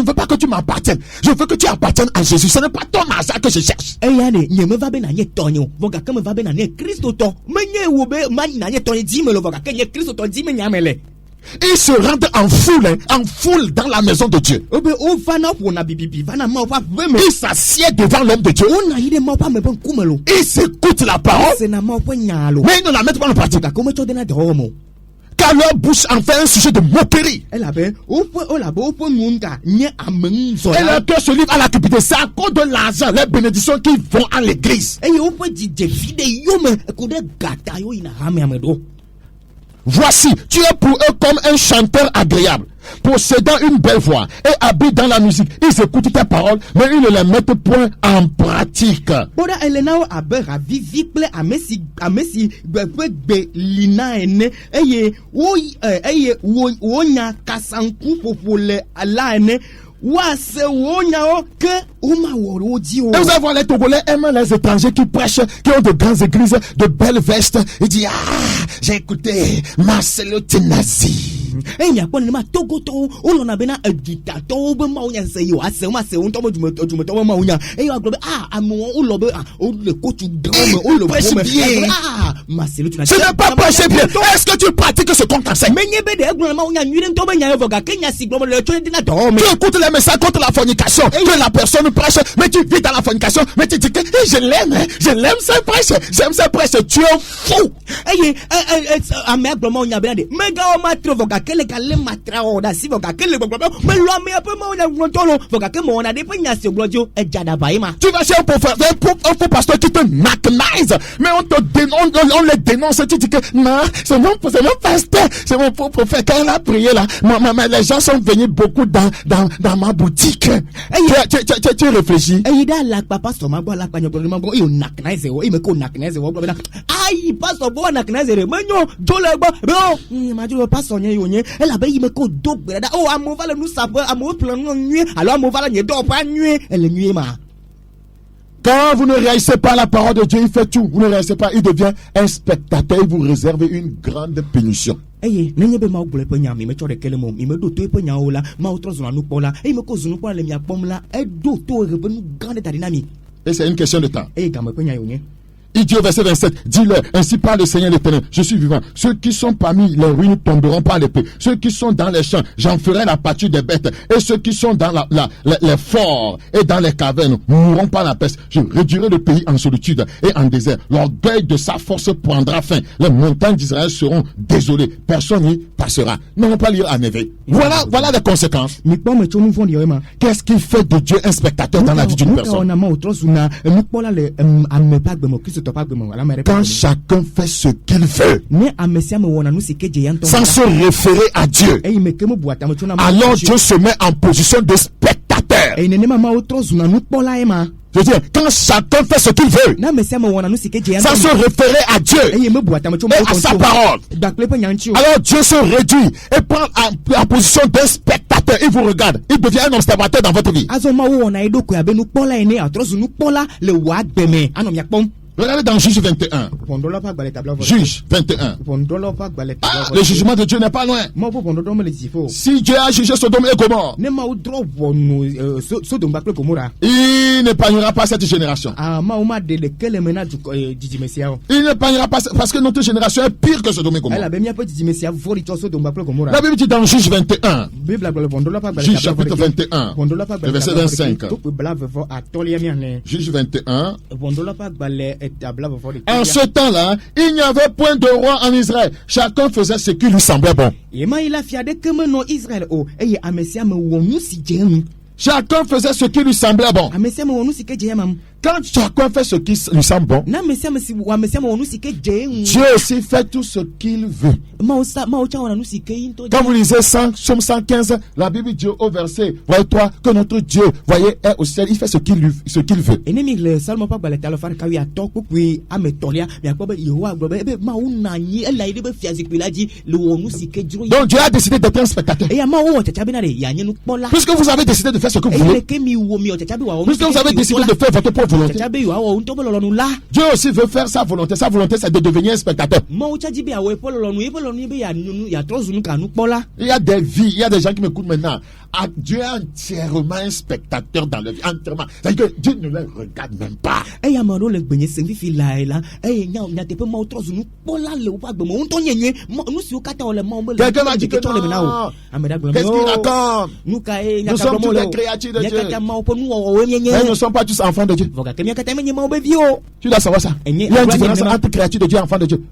veux pas que tu m'appartiennes. Je veux que tu appartiennes à Jésus. Ce n'est pas ton argent que je cherche. Ils se rendent en foule dans la maison de Dieu. Ils s'assiedent devant l'homme de Dieu. Ils écoutent la parole, mais ils ne la mettent pas en pratique. Car leur bouche en fait un sujet de moquerie. Et leur cœur se livre à la cupidité. C'est à cause de l'argent, les bénédictions qui vont à l'église. Voici, tu es pour eux comme un chanteur agréable, possédant une belle voix et habite dans la musique. Ils écoutent tes paroles, mais ils ne les mettent point en pratique. Et vous allez voir les Togolais aiment les étrangers qui prêchent, qui ont de grandes églises, de belles vestes. Ils disent j'ai écouté Marcelo Tinassi. Et ce n'est pas prêcher bien. Est-ce que tu pratiques ce qu'on t'enseigne? Tu écoutes les messages contre la fornication, que la personne prêche, mais tu vis dans la fornication, mais tu dis que je l'aime, ce prêche, j'aime ce prêche, tu es fou. quel gale matra oda si voga quel gbogbo me lo me pe mo na ngotolo voga ke mo na de pe nya se glodio e jada baima. Tu vas chez un faux pasteur qui te nacanise, mais on les dénonce, tu dis que non, c'est mon pasteur, c'est mon faux prophète. Quand il a prié là, les gens sont venus beaucoup dans ma boutique. Tu réfléchis. Et il a la papa so ma bo la pa nyogro ma bo e nacanise o e me ko nacanise o gbogbo na. Ai pastor bo nacanise re menyo jole gbo bro ma jo pastor yen yo yen e la be yi me ko do gbere da o amo va le nous savoir amo plan nue alors amo va la nye do pa nue elle nue ma. Quand vous ne réagissez pas à la parole de Dieu, il fait tout. Vous ne réagissez pas, il devient un spectateur. Il vous réserve une grande punition. Eye nenye be ma ogble pe nya mi me chore kele mo mi me do to pe nya o la ma o trozo na nu pola e me ko zunu pola le mi apom la e do to re be nu grande tarinami. Et c'est une question de temps. E ga me pe nya yo nye. Il dit au verset 27, dis-leur, ainsi parle le Seigneur l'Éternel, je suis vivant. Ceux qui sont parmi les ruines tomberont par l'épée. Ceux qui sont dans les champs, j'en ferai la pâture des bêtes. Et ceux qui sont dans les forts et dans les cavernes mourront par la peste. Je réduirai le pays en solitude et en désert. L'orgueil de sa force prendra fin. Les montagnes d'Israël seront désolées. Personne n'y passera. Non, pas lire à Névé. Voilà les conséquences. Qu'est-ce qui fait de Dieu un spectateur dans la vie d'une personne? Quand chacun fait ce qu'il veut, sans se référer à Dieu, alors Dieu se met en position de spectateur. Je veux dire, quand chacun fait ce qu'il veut, sans se référer à Dieu et à sa parole, alors Dieu se réduit et prend en position d'un spectateur. Il vous regarde, il devient un observateur dans votre vie. Regardez dans Juge 21. Juge 21. Le jugement de Dieu n'est pas loin. Si Dieu a jugé Sodome et Gomorrhe, il n'épargnera pas cette génération. Il n'épargnera pas parce que notre génération est pire que Sodome et Gomorrhe. La Bible dit dans Juge 21. Juge chapitre 21. Le verset 25. Juge 21. En ce temps-là, il n'y avait point de roi en Israël. Chacun faisait ce qui lui semblait bon. Chacun faisait ce qui lui semblait bon. Quand chacun fait ce qui lui semble bon, Dieu aussi fait tout ce qu'il veut. Quand vous lisez Somme 115, la Bible dit au verset, voyez-toi que notre Dieu, voyez, est au ciel, il fait ce qu'il veut. Donc Dieu a décidé d'être un spectateur. Puisque vous avez décidé de faire ce que vous voulez, puisque vous avez décidé de faire votre propre volonté, Dieu aussi veut faire sa volonté. Sa volonté, c'est de devenir un spectateur. Il y a des vies, il y a des gens qui m'écoutent maintenant. Dieu est entièrement un spectateur dans leur vie, entièrement. C'est-à-dire que Dieu ne les regarde même pas. Quelqu'un m'a dit que non. Qu'est-ce qu'il raconte? Nous sommes tous des créatures de Dieu. Mais nous ne sommes pas tous enfants de Dieu. Tu dois savoir ça. Il y a une différence entre créature de Dieu et enfant de Dieu.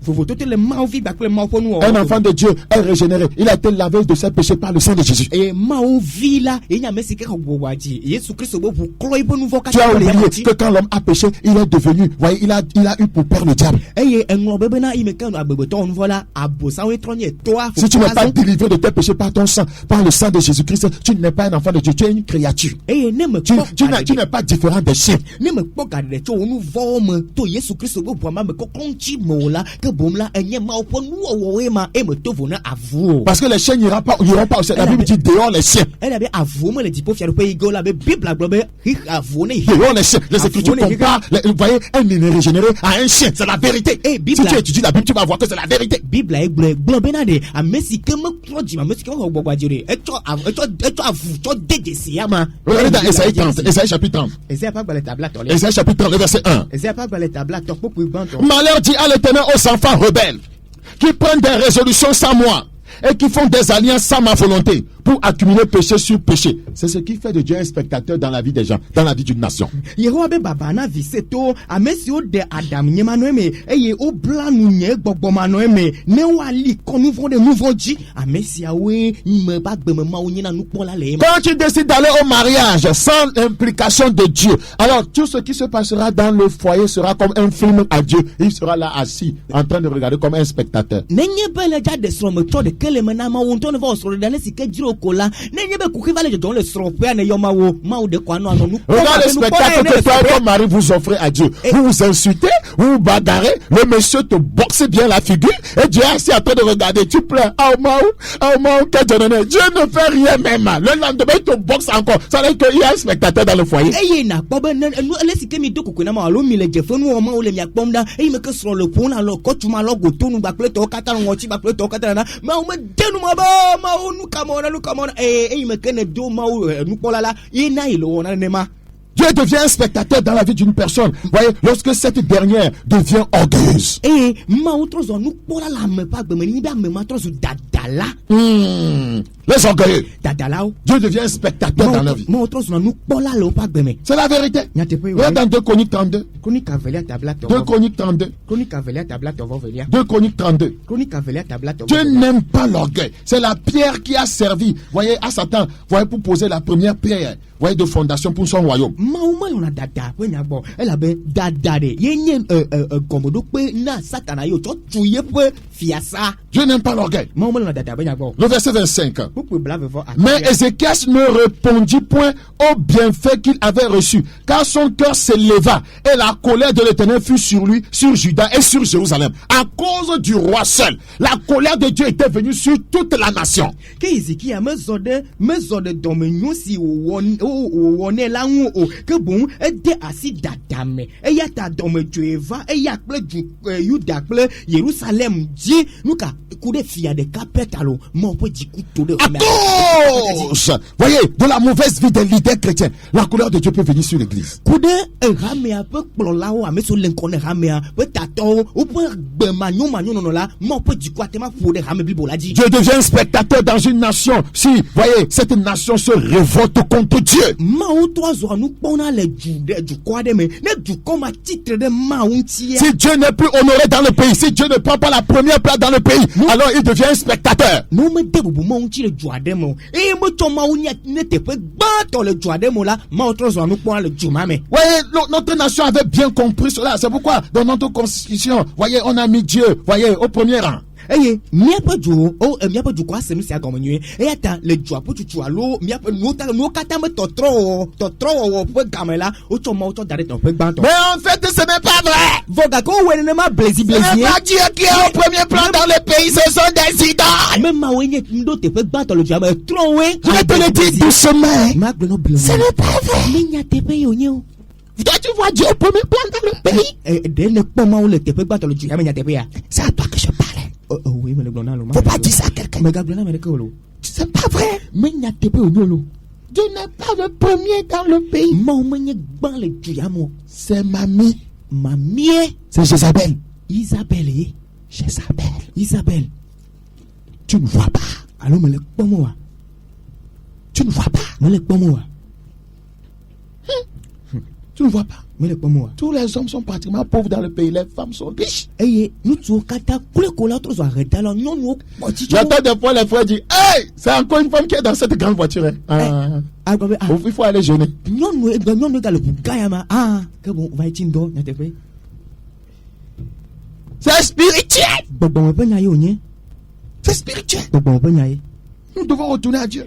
Un enfant de Dieu est régénéré. Il a été lavé de ses péchés par le sang de Jésus. Tu as oublié que quand l'homme a péché, il est devenu, voyez, il a eu pour père le diable. Si tu n'es pas délivré de tes péchés par ton sang, par le sang de Jésus-Christ, tu n'es pas un enfant de Dieu, tu es une créature. Tu n'es pas différent des chiens. Parce que les chiens n'iront pas au ciel. La Bible dit dehors les chiens. Dehors les chiens. Les Écritures comparent, vous voyez, un est régénéré à un chien. C'est la vérité. Si tu étudies la Bible, tu vas voir que c'est la vérité. Regardez dans Esaïe 30, Esaïe chapitre 30. Esaïe chapitre 30, le verset 1. Malheur dit à l'Éternel aux enfants rebelles, qui prennent des résolutions sans moi, et qui font des alliances sans ma volonté, pour accumuler péché sur péché. C'est ce qui fait de Dieu un spectateur dans la vie des gens, dans la vie d'une nation. Yehowa be baba na viseto amesi o de Adam nyema no eme eye o bla nu nye gbogboma no eme ne wa li kon nouveau de nouveau dit amesi awe me ba gbe ma o nyina nu pola le. Quand tu décides d'aller au mariage sans l'implication de Dieu, alors tout ce qui se passera dans le foyer sera comme un film à Dieu. Il sera là assis en train de regarder comme un spectateur. Nenye bele ja de so me to de kele me na ma wo to ne va so de si ke jiro kola nenye be ku ki vale don le so pe na yo ma wo de kwa no nu. Regarde le spectacle que toi et ton mari vous offrez à Dieu. Vous vous insultez, vous vous bagarrez, le monsieur te boxe bien la figure et Dieu est assis en train de regarder. Tu pleures. Dieu ne fait rien même. Le lendemain, il te boxe encore. Ça veut dire qu'il y a un spectateur dans le foyer. Dieu devient un spectateur dans la vie d'une personne. Voyez, lorsque cette dernière devient orgueilleuse. Les orgueilleux. Dieu devient un spectateur dans la vie. C'est la vérité. Regarde dans 2 Chroniques 32. 2 Chroniques 32. 2 Chroniques 32. Dieu n'aime pas l'orgueil. C'est la pierre qui a servi, voyez, à Satan, voyez, pour poser la première pierre, voyez, de fondation pour son royaume. Dieu n'aime pas l'orgueil. Le verset 25. Mais Ézéchias ne répondit point au bienfait qu'il avait reçu, car son cœur s'éleva et la colère de l'Éternel fut sur lui, sur Juda et sur Jérusalem. À cause du roi seul, la colère de Dieu était venue sur toute la nation. Voyez, de la mauvaise vie des leaders chrétiens, la colère de Dieu peut venir sur l'église. Dieu devient un spectateur dans une nation. Si, voyez, cette nation se révolte contre Dieu. Si Dieu n'est plus honoré dans le pays, si Dieu ne prend pas la première place dans le pays, alors il devient un spectateur. Voyez, notre nation avait bien compris cela. C'est pourquoi dans notre constitution, voyez, on a mis Dieu, voyez, au premier rang. Eye miapo ju o miapo ju kwa sem si agomenye eyata le ju apotutu alo miapo no kata me totro pe gamela o to mo to dare ton pe gban ton. Mais en fait ce n'est pas vrai. Voga ko wene ma blazy. C'est pas Dieu qui est au premier plan dans le pays, ce sont des idoles. Même ma wenye ndo te pe gban ton le ju ama tron we. Je vais te le dire doucement. Ce n'est pas vrai. Minya te pe yo nye o. Tu vois Dieu au premier plan dans le pays. De ne pas ma le te pe gban ton le ju ama nya te pe ya. C'est à toi que je parle. Oui, mais le blonde, faut pas dire ça à quelqu'un. C'est pas vrai. Dieu n'est pas le premier dans le pays. C'est mamie. C'est Jézabel. Isabelle. Tu ne vois pas. Allô, mais le pomo. Tu ne vois pas. Mais le pomo. Tu ne vois pas. Mais le pomo. Tous les hommes sont pratiquement pauvres dans le pays. Les femmes sont riches. J'entends des fois les frères disent, hey, c'est encore une femme qui est dans cette grande voiture. Il faut aller jeûner. C'est spirituel. C'est spirituel. Nous devons retourner à Dieu.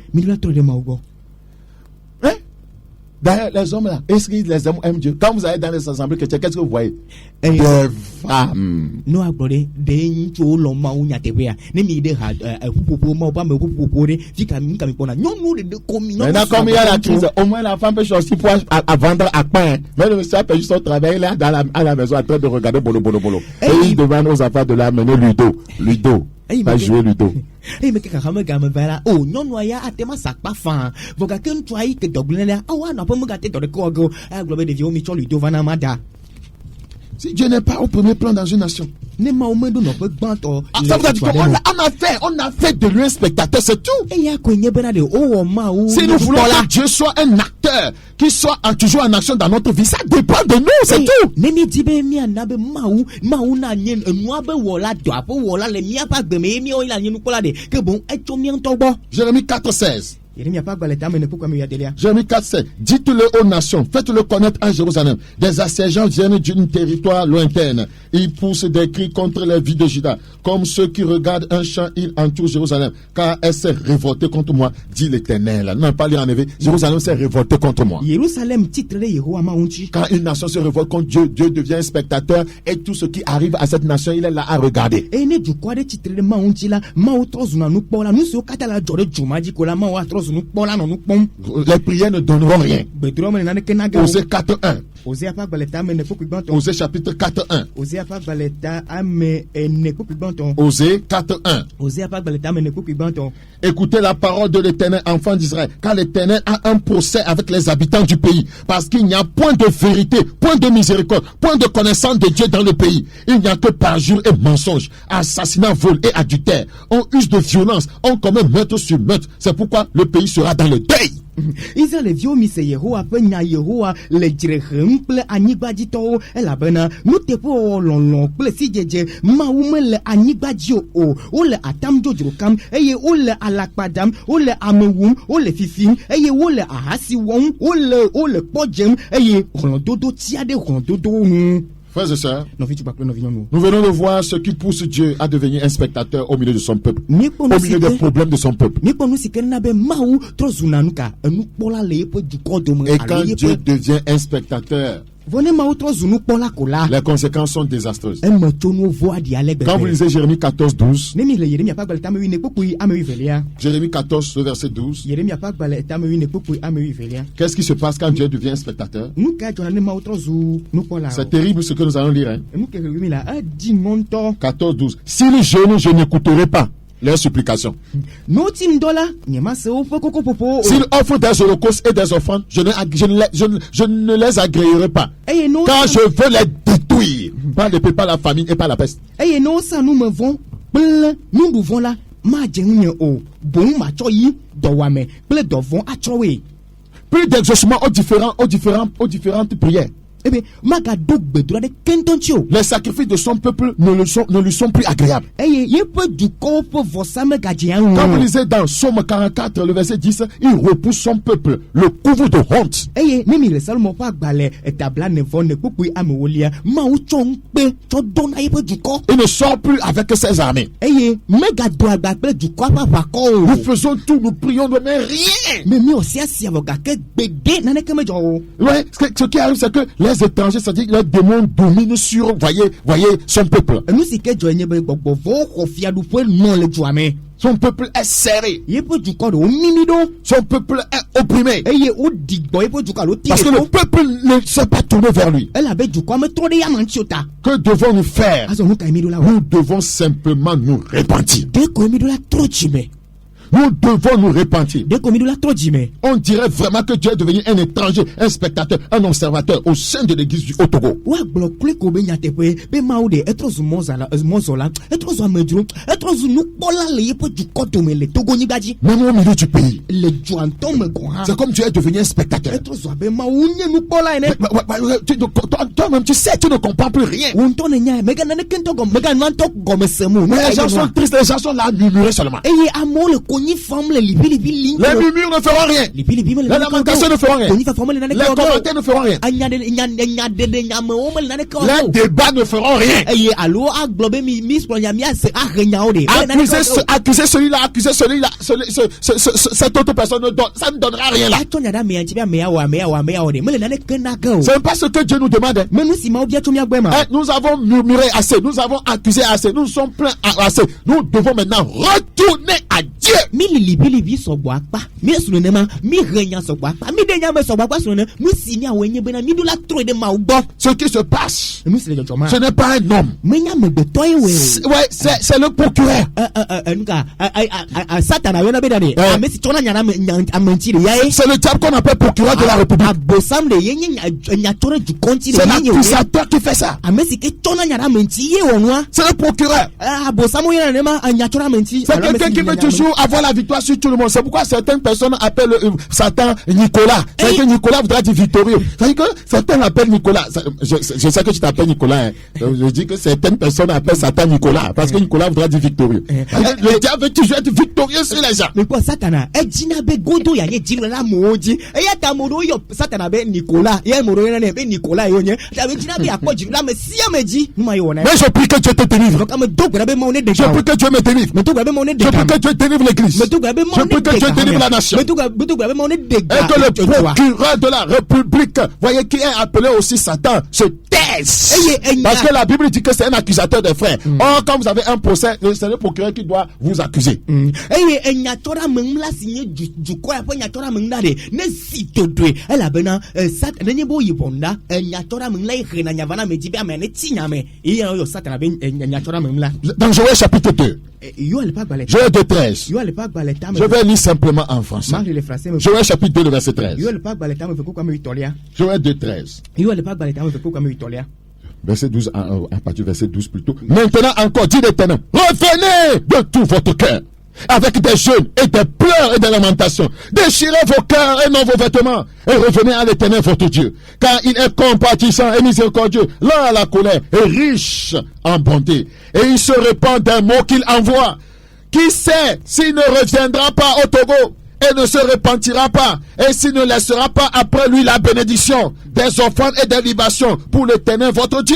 Hein? D'ailleurs, les hommes là, est-ce que les hommes aiment Dieu? Quand vous allez dans les assemblées chrétiennes, qu'est-ce que vous voyez? Des femmes. Non, mais maintenant, comme il y a la crise, au moins la femme peut choisir pour à vendre à pain. Mais le monsieur peut juste travailler là à la maison en train de regarder bolo. Et il demande aux enfants de l'amener Ludo. Pas jouer Ludo. Mais oh non ya atema sakpa fan voga ken twai ke doglele awa na pomu gate do ko go aglobe de viomi cholu do vana mada Si Dieu n'est pas au premier plan dans une nation, ça veut dire on a fait de lui un spectateur, c'est tout. Si nous voulons que Dieu soit un acteur, qu'il soit toujours en action dans notre vie, ça dépend de nous, c'est tout. Jérémie 4,16. Jérémie 4,16. Dites-le aux nations, faites-le connaître à Jérusalem. Des assiégeants viennent d'une territoire lointaine. Ils poussent des cris contre les villes de Juda. Comme ceux qui regardent un champ, ils entourent Jérusalem. Car elle s'est révoltée contre moi, dit l'Éternel. Non, pas lire en effet. Jérusalem s'est révoltée contre moi. Quand une nation se révolte contre Dieu, Dieu devient un spectateur. Et tout ce qui arrive à cette nation, il est là à regarder. Les prières ne donneront rien. Osée 4.1. Osée chapitre 4.1. Osée 4.1. Écoutez la parole de l'Éternel, enfants d'Israël, car l'Éternel a un procès avec les habitants du pays, parce qu'il n'y a point de vérité, point de miséricorde, point de connaissance de Dieu dans le pays. Il n'y a que parjure et mensonge, assassinat, vol et adultère. On use de violence, on commet meurtre sur meurtre. C'est pourquoi le pays sera dans le deuil. Israël vio mi se Yehowa pe nya Yehowa le dzrehem kple anyigbadzitɔwo elabena nuteƒe lɔlɔ kple sidzedze mawu mele anyigbadzi o wole atam dzodzro kam eye wole alakpadam wole amewum wole fifim eye wole ahasi wɔm wole kpɔ dzem eye hlɔdodo tia ɖe hlɔdodowo ŋu. Frères et sœurs, nous venons de voir ce qui pousse Dieu à devenir un spectateur au milieu de son peuple, au milieu des problèmes de son peuple. Et quand Dieu devient un spectateur, les conséquences sont désastreuses. Quand vous lisez Jérémie 14.12, Jérémie 14, verset 12, qu'est-ce qui se passe quand Dieu devient un spectateur? C'est terrible ce que nous allons lire. 14.12. S'ils jeûnent, je n'écouterai pas leurs supplications. S'ils offrent des holocaustes et des offrandes, je ne les agréerai pas. Car je veux les détruire par l'épée, par la famine et par la peste. Plus d'exaucement aux différentes prières. Les sacrifices de son peuple ne lui sont plus agréables. Quand vous lisez dans Somme 44, le verset 10, il repousse son peuple, le couvre de honte. Il ne sort plus avec ses armées. Nous faisons tout, nous prions, mais rien. Ouais, ce qui arrive, c'est que les étrangers, c'est-à-dire les démons dominent sur, voyez, son peuple. Son peuple est serré. Son peuple est opprimé. Parce que le peuple ne s'est pas tourné vers lui. Que devons-nous faire? Nous devons simplement nous repentir. Nous devons nous repentir. On dirait vraiment que Dieu est devenu un étranger, un spectateur, un observateur au sein de l'église du Haut-Togo. Même au milieu du pays. C'est comme Dieu est devenu un spectateur. Toi-même, tu sais, tu ne comprends plus rien. Mais les gens sont tristes, les gens sont là à murmurer seulement. Les murmures ne feront rien. Les lamentations ne feront rien. Les commentaires ne feront rien. Les débats ne feront rien. Accuser celui-là, accuser celui-là, cette autre personne, ça ne donnera rien là. C'est pas ce que Dieu nous demande. Nous avons murmuré assez, nous avons accusé assez, nous sommes pleins assez. Nous devons maintenant retourner à Dieu. Dieu. Mi libi sogwa pa. Mi sunema mi renya sogwa pa. Mi denya me sogwa pa sunena. Mi sinya wenye bena mi dula tro de maugbo. Ce qui se passe, ce n'est pas un homme. Ouais, c'est le procureur. C'est le diable qu'on appelle procureur de la République. C'est l'accusateur qui fait ça. C'est le procureur. C'est quelqu'un qui veut toujours avoir la victoire sur tout le monde. C'est pourquoi certaines personnes appellent Satan Nicolas. C'est que Nicolas voudra dire victorieux. C'est-à-dire que certains l'appellent Nicolas. Je sais que tu t'appelles Nicolas. Hein. Je dis que certaines personnes appellent Satan Nicolas. Parce que Nicolas voudra dire victorieux. Le diable veut toujours être victorieux sur les gens. Mais quoi, Satana? Godo ya ye jino la moji. Eya tamoro yo Satana be Nicolas. Ye moro yana be Nicolas yo nye. Dabe jina be akwa jino la me siya meji. Numa yo na. Mais je prie que Dieu te délivre. Donc am dog be mo ne de. Je prie que Dieu me délivre. Me dog be mo ne de. Je prie que Dieu délivre l'église. Me dog be mo ne de. Je prie que Dieu délivre la nation. Me dog be mo ne de. Et que le procureur de la République, voyez qui est appelé aussi Satan, se taise. Parce que la Bible dit que c'est un accusateur des frères. Or, quand vous avez un procès, c'est le procureur qui doit vous accuser. Dans Joël chapitre 2, Joël 2:13. Je vais lire simplement en français. Joël chapitre 2, le verset 13. Joël 2:13. Verset 12, à partir du verset 12 plutôt. Maintenant encore, dit l'Éternel, revenez de tout votre cœur, avec des jeûnes et des pleurs et des lamentations. Déchirez vos cœurs et non vos vêtements, et revenez à l'Éternel votre Dieu, car il est compatissant et miséricordieux, lent à la colère et riche en bonté, et il se répand des mots qu'il envoie. Qui sait s'il ne reviendra pas au Togo et ne se repentira pas, et s'il ne laissera pas après lui la bénédiction des offrandes et des libations pour l'Éternel votre Dieu?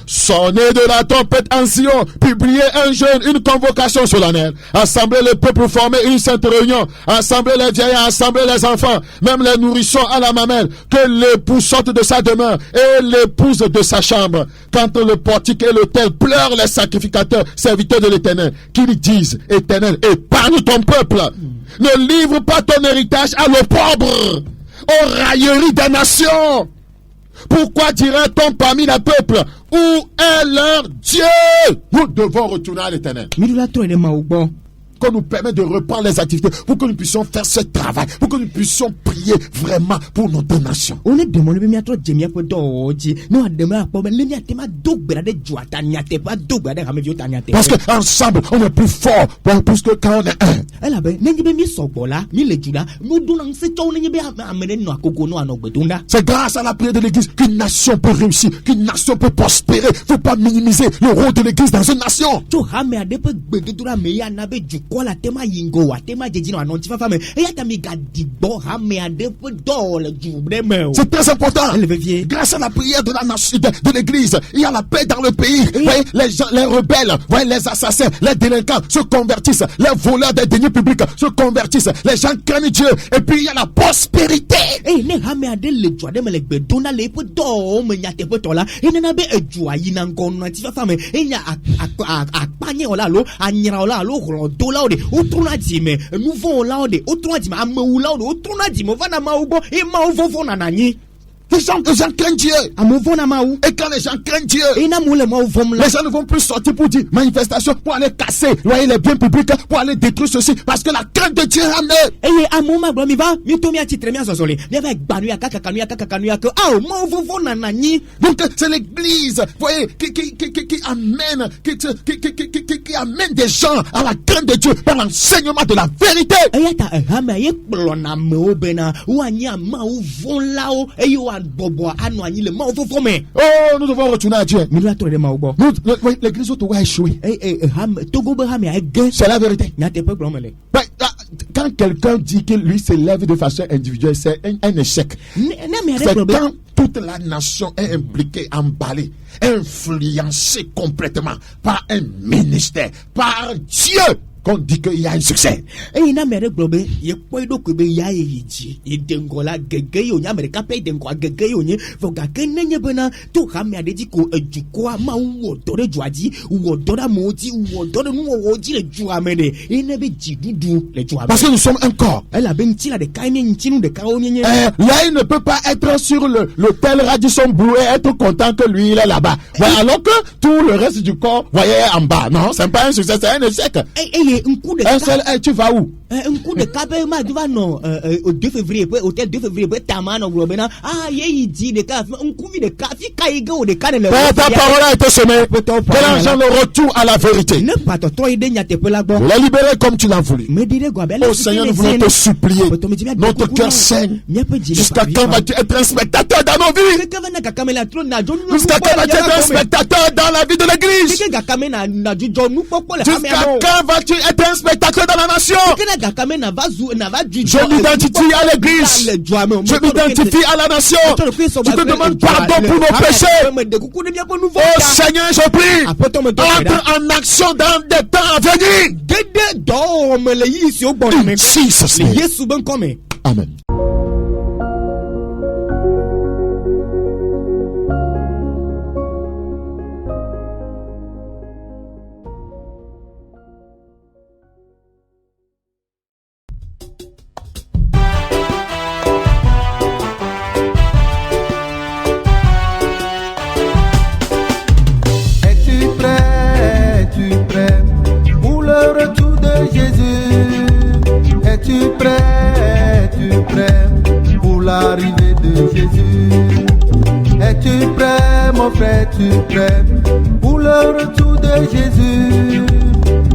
Sonnez de la trompette en Sion, publiez un jeûne, une convocation solennelle, assemblez le peuple, formez une sainte réunion, assemblez les vieillards, assemblez les enfants, même les nourrissons à la mamelle, que l'époux sorte de sa demeure et l'épouse de sa chambre. Quand le portique et l'autel pleurent les sacrificateurs, serviteurs de l'Éternel, qu'ils disent, Éternel, épargne ton peuple, ne livre pas ton héritage à l'opprobre, aux railleries des nations. Pourquoi dirait-on parmi les peuples, où est leur Dieu? Nous devons retourner à l'Éternel. Qu'on nous permet de reprendre les activités, pour que nous puissions faire ce travail, pour que nous puissions prier vraiment pour notre nation. Parce qu'ensemble, on est plus fort, plus que quand on est un. C'est grâce à la prière de l'Église qu'une nation peut réussir, qu'une nation peut prospérer. Il ne faut pas minimiser le rôle de l'Église dans une nation. C'est très important. Grâce à la prière de la nation, de l'Église, il y a la paix dans le pays. Voyez, les gens, les rebelles, voyez, les assassins, les délinquants se convertissent, les voleurs des deniers publics se convertissent, les gens craignent Dieu, et puis il y a la prospérité. Les gens craignent Dieu. Et quand les gens craignent Dieu, les gens ne vont plus sortir pour dire manifestation, pour aller casser les biens publics, pour aller détruire ceci, parce que la crainte de Dieu est amenée. Donc c'est l'Église, voyez, qui amène des gens à la crainte de Dieu par l'enseignement de la vérité. Oh, nous devons retourner à Dieu. L'Église au Togo a échoué. C'est la vérité. Quand quelqu'un dit que lui s'élève de façon individuelle, c'est un échec. C'est quand toute la nation est impliquée, emballée, influencée complètement par un ministère, par Dieu, qu'on dit qu'il y a un succès. Et na mere globe ye poido ko be ya yiji idengola gege yo nya mere kape idengo gege yo nye voga kenenye bena to kame adeji ko ejuko ma wo dore juaji wo dora moji wo dore nu wo ji le juamene ene be jidudu le juamene Parce que nous sommes un corps. Elle a ben tila de kaine ntinu de kaonye Là, il ne peut pas être sur l'hôtel Radisson Blu et être content que lui il est là-bas. Ouais, alors que tout le reste du corps, voyez, en bas. Non, c'est pas un succès, c'est un échec. Un seul, tu vas où? Un coup de cabé ma du va non au 2 février hôtel 2 février tamano globena ye dit de cas un coup de café kaigo de cas le ta parole a été semée. Que l'argent le retour à la vérité. Ne pas te toi idée nyate pe la bon. La libérer comme tu l'as voulu. Oh Seigneur, nous voulons te supplier. Notre cœur saigne. Jusqu'à quand vas-tu être un spectateur dans nos vies? Jusqu'à quand vas-tu être un spectateur dans la vie de l'église? Jusqu'à quand vas-tu être un spectateur dans la nation? Je m'identifie à l'église. Je m'identifie à la nation. Je te demande pardon pour nos péchés. Oh Seigneur, je prie. Entre en action dans des temps à venir. In Jesus' name. Amen. Es-tu prêt pour l'arrivée de Jésus? Es-tu prêt, mon frère, es-tu prêt pour le retour de Jésus?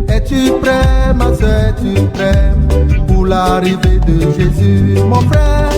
Es-tu prêt, ma soeur, es-tu prêt pour l'arrivée de Jésus? Mon frère,